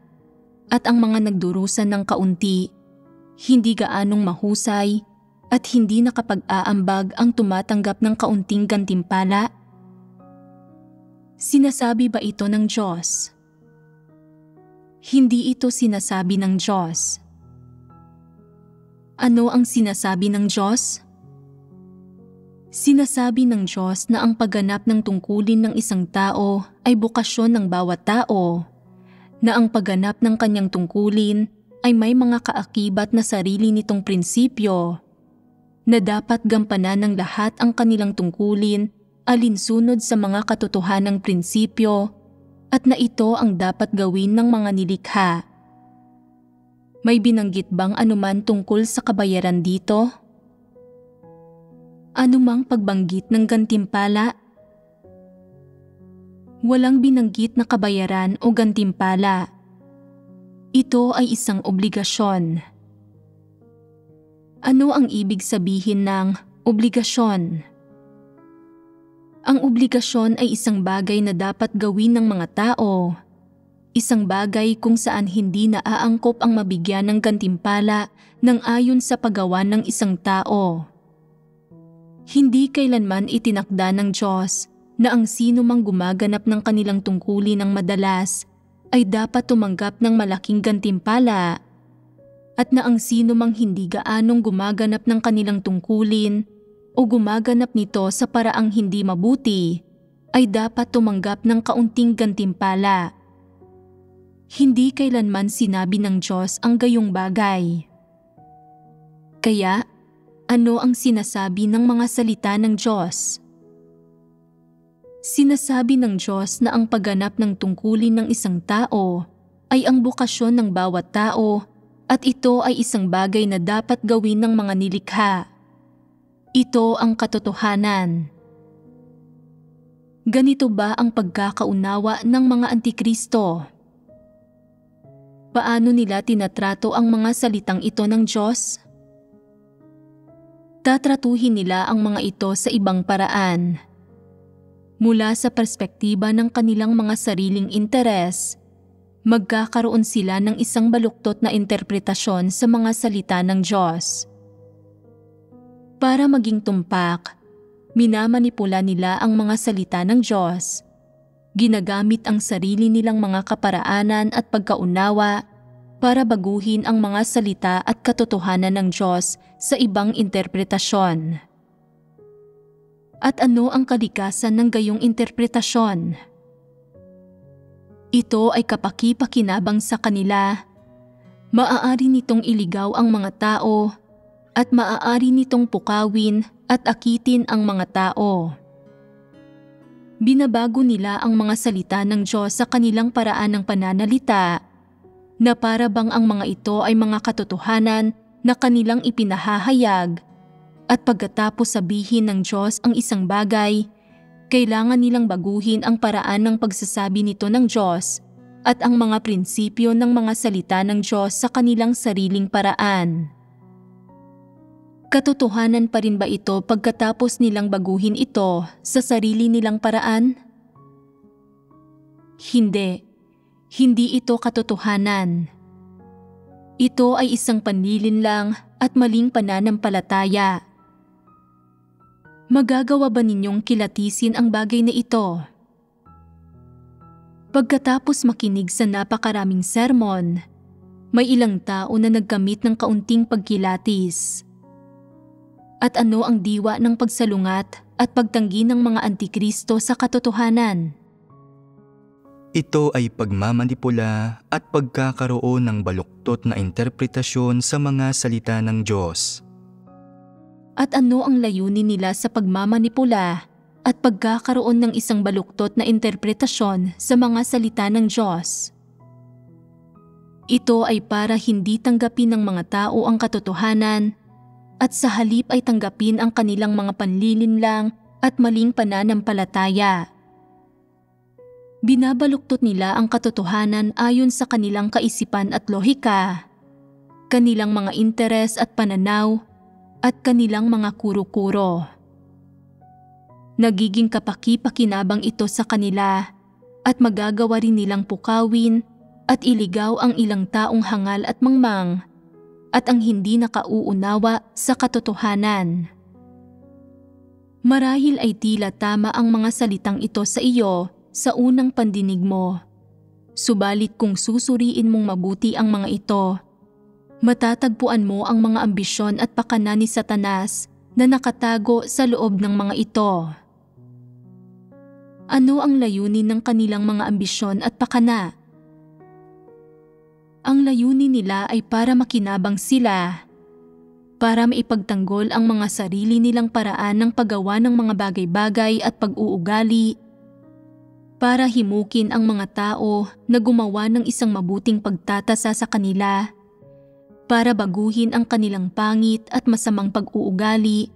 at ang mga nagdurusa ng kaunti, hindi gaanong mahusay at hindi nakapag-aambag ang tumatanggap ng kaunting gantimpala? Sinasabi ba ito ng Diyos? Hindi ito sinasabi ng Diyos. Ano ang sinasabi ng Diyos? Sinasabi ng Diyos na ang pagganap ng tungkulin ng isang tao ay bukasyon ng bawat tao, na ang pagganap ng kanyang tungkulin ay may mga kaakibat na sarili nitong prinsipyo, na dapat gampanan ng lahat ang kanilang tungkulin alinsunod sa mga katotohanang prinsipyo, at na ito ang dapat gawin ng mga nilikha. May binanggit bang anuman tungkol sa kabayaran dito? Anumang pagbanggit ng gantimpala? Walang binanggit na kabayaran o gantimpala. Ito ay isang obligasyon. Ano ang ibig sabihin ng obligasyon? Ang obligasyon ay isang bagay na dapat gawin ng mga tao. Isang bagay kung saan hindi naaangkop ang mabigyan ng gantimpala ng ayon sa paggawa ng isang tao. Hindi kailanman itinakda ng Diyos na ang sino mang gumaganap ng kanilang tungkulin ng madalas ay dapat tumanggap ng malaking gantimpala, at na ang sino mang hindi gaanong gumaganap ng kanilang tungkulin o gumaganap nito sa paraang hindi mabuti ay dapat tumanggap ng kaunting gantimpala. Hindi kailanman sinabi ng Diyos ang gayong bagay. Kaya, ano ang sinasabi ng mga salita ng Diyos? Sinasabi ng Diyos na ang pagganap ng tungkulin ng isang tao ay ang bukasyon ng bawat tao, at ito ay isang bagay na dapat gawin ng mga nilikha. Ito ang katotohanan. Ganito ba ang pagkakaunawa ng mga antikristo? Paano nila tinatrato ang mga salitang ito ng Diyos? Tatratuhin nila ang mga ito sa ibang paraan. Mula sa perspektiba ng kanilang mga sariling interes, magkakaroon sila ng isang baluktot na interpretasyon sa mga salita ng Diyos. Para maging tumpak, minamanipula nila ang mga salita ng Diyos. Ginagamit ang sarili nilang mga kaparaanan at pagkaunawa para baguhin ang mga salita at katotohanan ng Diyos sa ibang interpretasyon. At ano ang kalikasan ng gayong interpretasyon? Ito ay kapaki-pakinabang sa kanila. Maaari nitong iligaw ang mga tao at maaari nitong pukawin at akitin ang mga tao. Binabago nila ang mga salita ng Diyos sa kanilang paraan ng pananalita, na para bang ang mga ito ay mga katotohanan na kanilang ipinahahayag, at pagkatapos sabihin ng Diyos ang isang bagay, kailangan nilang baguhin ang paraan ng pagsasabi nito ng Diyos at ang mga prinsipyo ng mga salita ng Diyos sa kanilang sariling paraan. Katotohanan pa rin ba ito pagkatapos nilang baguhin ito sa sarili nilang paraan? Hindi. Hindi ito katotohanan. Ito ay isang panlilinlang at maling pananampalataya. Magagawa ba ninyong kilatisin ang bagay na ito? Pagkatapos makinig sa napakaraming sermon, may ilang tao na nagkamit ng kaunting pagkilatis. At ano ang diwa ng pagsalungat at pagtanggi ng mga antikristo sa katotohanan? Ito ay pagmamanipula at pagkakaroon ng baluktot na interpretasyon sa mga salita ng Diyos. At ano ang layunin nila sa pagmamanipula at pagkakaroon ng isang baluktot na interpretasyon sa mga salita ng Diyos? Ito ay para hindi tanggapin ng mga tao ang katotohanan, at sa halip ay tanggapin ang kanilang mga panlilinlang at maling pananampalataya. Binabaluktot nila ang katotohanan ayon sa kanilang kaisipan at lohika. kanilang mga interes at pananaw, at kanilang mga kuro-kuro. Nagiging kapaki-pakinabang ito sa kanila at magagawa rin nilang pukawin at iligaw ang ilang taong hangal at mangmang at ang hindi nakauunawa sa katotohanan. Marahil ay tila tama ang mga salitang ito sa iyo sa unang pandinig mo. Subalit kung susuriin mong mabuti ang mga ito, matatagpuan mo ang mga ambisyon at pakana ni Satanas na nakatago sa loob ng mga ito. Ano ang layunin ng kanilang mga ambisyon at pakana? Ang layunin nila ay para makinabang sila, para maipagtanggol ang mga sarili nilang paraan ng paggawa ng mga bagay-bagay at pag-uugali, para himukin ang mga tao na gumawa ng isang mabuting pagtatasa sa kanila, para baguhin ang kanilang pangit at masamang pag-uugali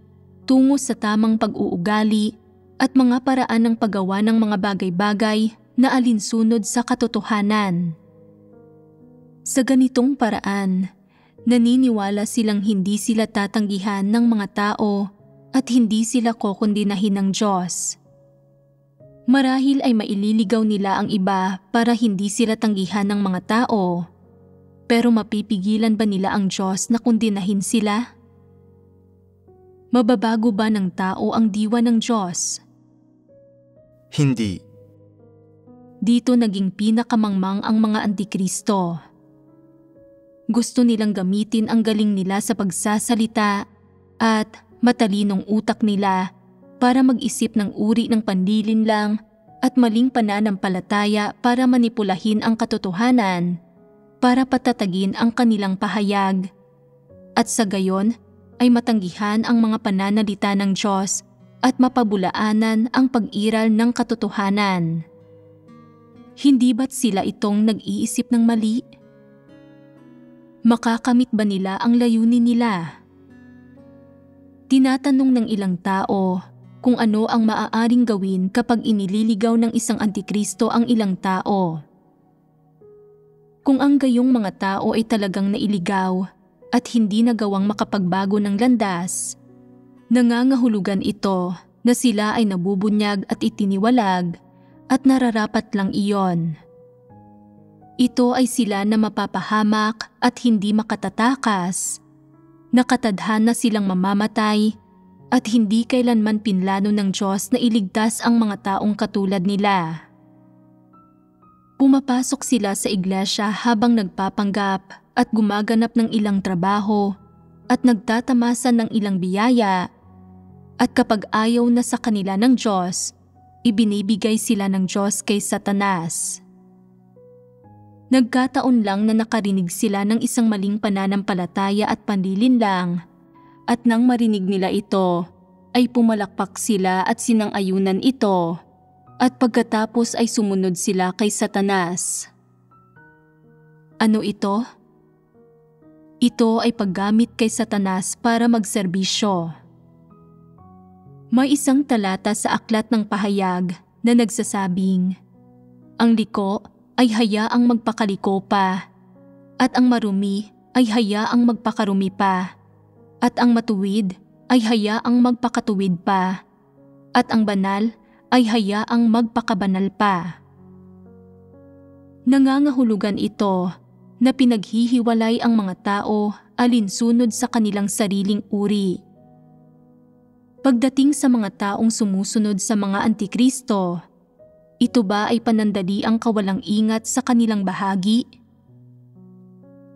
tungo sa tamang pag-uugali at mga paraan ng paggawa ng mga bagay-bagay na alinsunod sa katotohanan. Sa ganitong paraan, naniniwala silang hindi sila tatanggihan ng mga tao at hindi sila kokondinahin ng Diyos. Marahil ay maililigaw nila ang iba para hindi sila tanggihan ng mga tao, pero mapipigilan ba nila ang Diyos na kondinahin sila? Mababago ba ng tao ang diwa ng Diyos? Hindi. Dito naging pinakamangmang ang mga antikristo. Gusto nilang gamitin ang galing nila sa pagsasalita at matalinong utak nila para mag-isip ng uri ng panlilinlang at maling pananampalataya para manipulahin ang katotohanan, para patatagin ang kanilang pahayag, at sa gayon ay matanggihan ang mga pananalita ng Diyos at mapabulaanan ang pag-iral ng katotohanan. Hindi ba't sila itong nag-iisip ng mali? Makakamit ba nila ang layunin nila? Tinatanong ng ilang tao kung ano ang maaaring gawin kapag inililigaw ng isang antikristo ang ilang tao. Kung ang gayong mga tao ay talagang nailigaw at hindi nagawang makapagbago ng landas, nangangahulugan ito na sila ay nabubunyag at itiniwalag at nararapat lang iyon. Ito ay sila na mapapahamak at hindi makatatakas, nakatadhana silang mamamatay at hindi kailanman pinlano ng Diyos na iligtas ang mga taong katulad nila. Pumapasok sila sa iglesia habang nagpapanggap at gumaganap ng ilang trabaho at nagtatamasan ng ilang biyaya, at kapag ayaw na sa kanila ng Diyos, ibinibigay sila ng Diyos kay Satanas. Nagkataon lang na nakarinig sila ng isang maling pananampalataya at panlilinlang, at nang marinig nila ito, ay pumalakpak sila at sinang-ayunan ito, at pagkatapos ay sumunod sila kay Satanas. Ano ito? Ito ay paggamit kay Satanas para magserbisyo. May isang talata sa Aklat ng Pahayag na nagsasabing, ang liko ay hayaang magpakaliko pa, at ang marumi ay hayaang magpakarumi pa, at ang matuwid ay hayaang magpakatuwid pa, at ang banal ay hayaang magpakabanal pa. Nangangahulugan ito na pinaghihiwalay ang mga tao alinsunod sa kanilang sariling uri. Pagdating sa mga taong sumusunod sa mga antikristo, ito ba ay panandaliang kawalang ingat sa kanilang bahagi?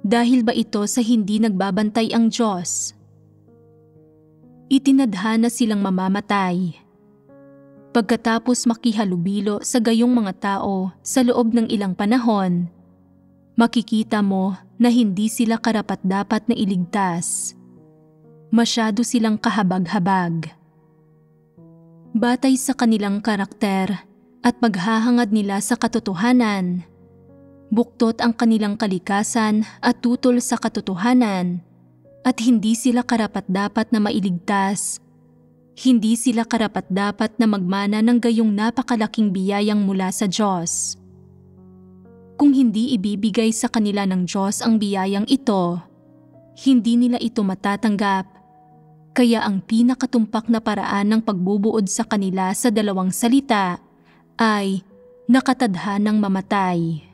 Dahil ba ito sa hindi nagbabantay ang Diyos? Itinadhana silang mamamatay. Pagkatapos makihalubilo sa gayong mga tao sa loob ng ilang panahon, makikita mo na hindi sila karapat-dapat na iligtas. Masyado silang kahabag-habag. Batay sa kanilang karakter at paghahangad nila sa katotohanan, buktot ang kanilang kalikasan at tutol sa katotohanan, at hindi sila karapat-dapat na mailigtas. Hindi sila karapat-dapat na magmana ng gayong napakalaking biyayang mula sa Diyos. Kung hindi ibibigay sa kanila ng Diyos ang biyayang ito, Hindi nila ito matatanggap. Kaya ang pinakatumpak na paraan ng pagbubuod sa kanila sa dalawang salita ay nakatadhanang mamatay.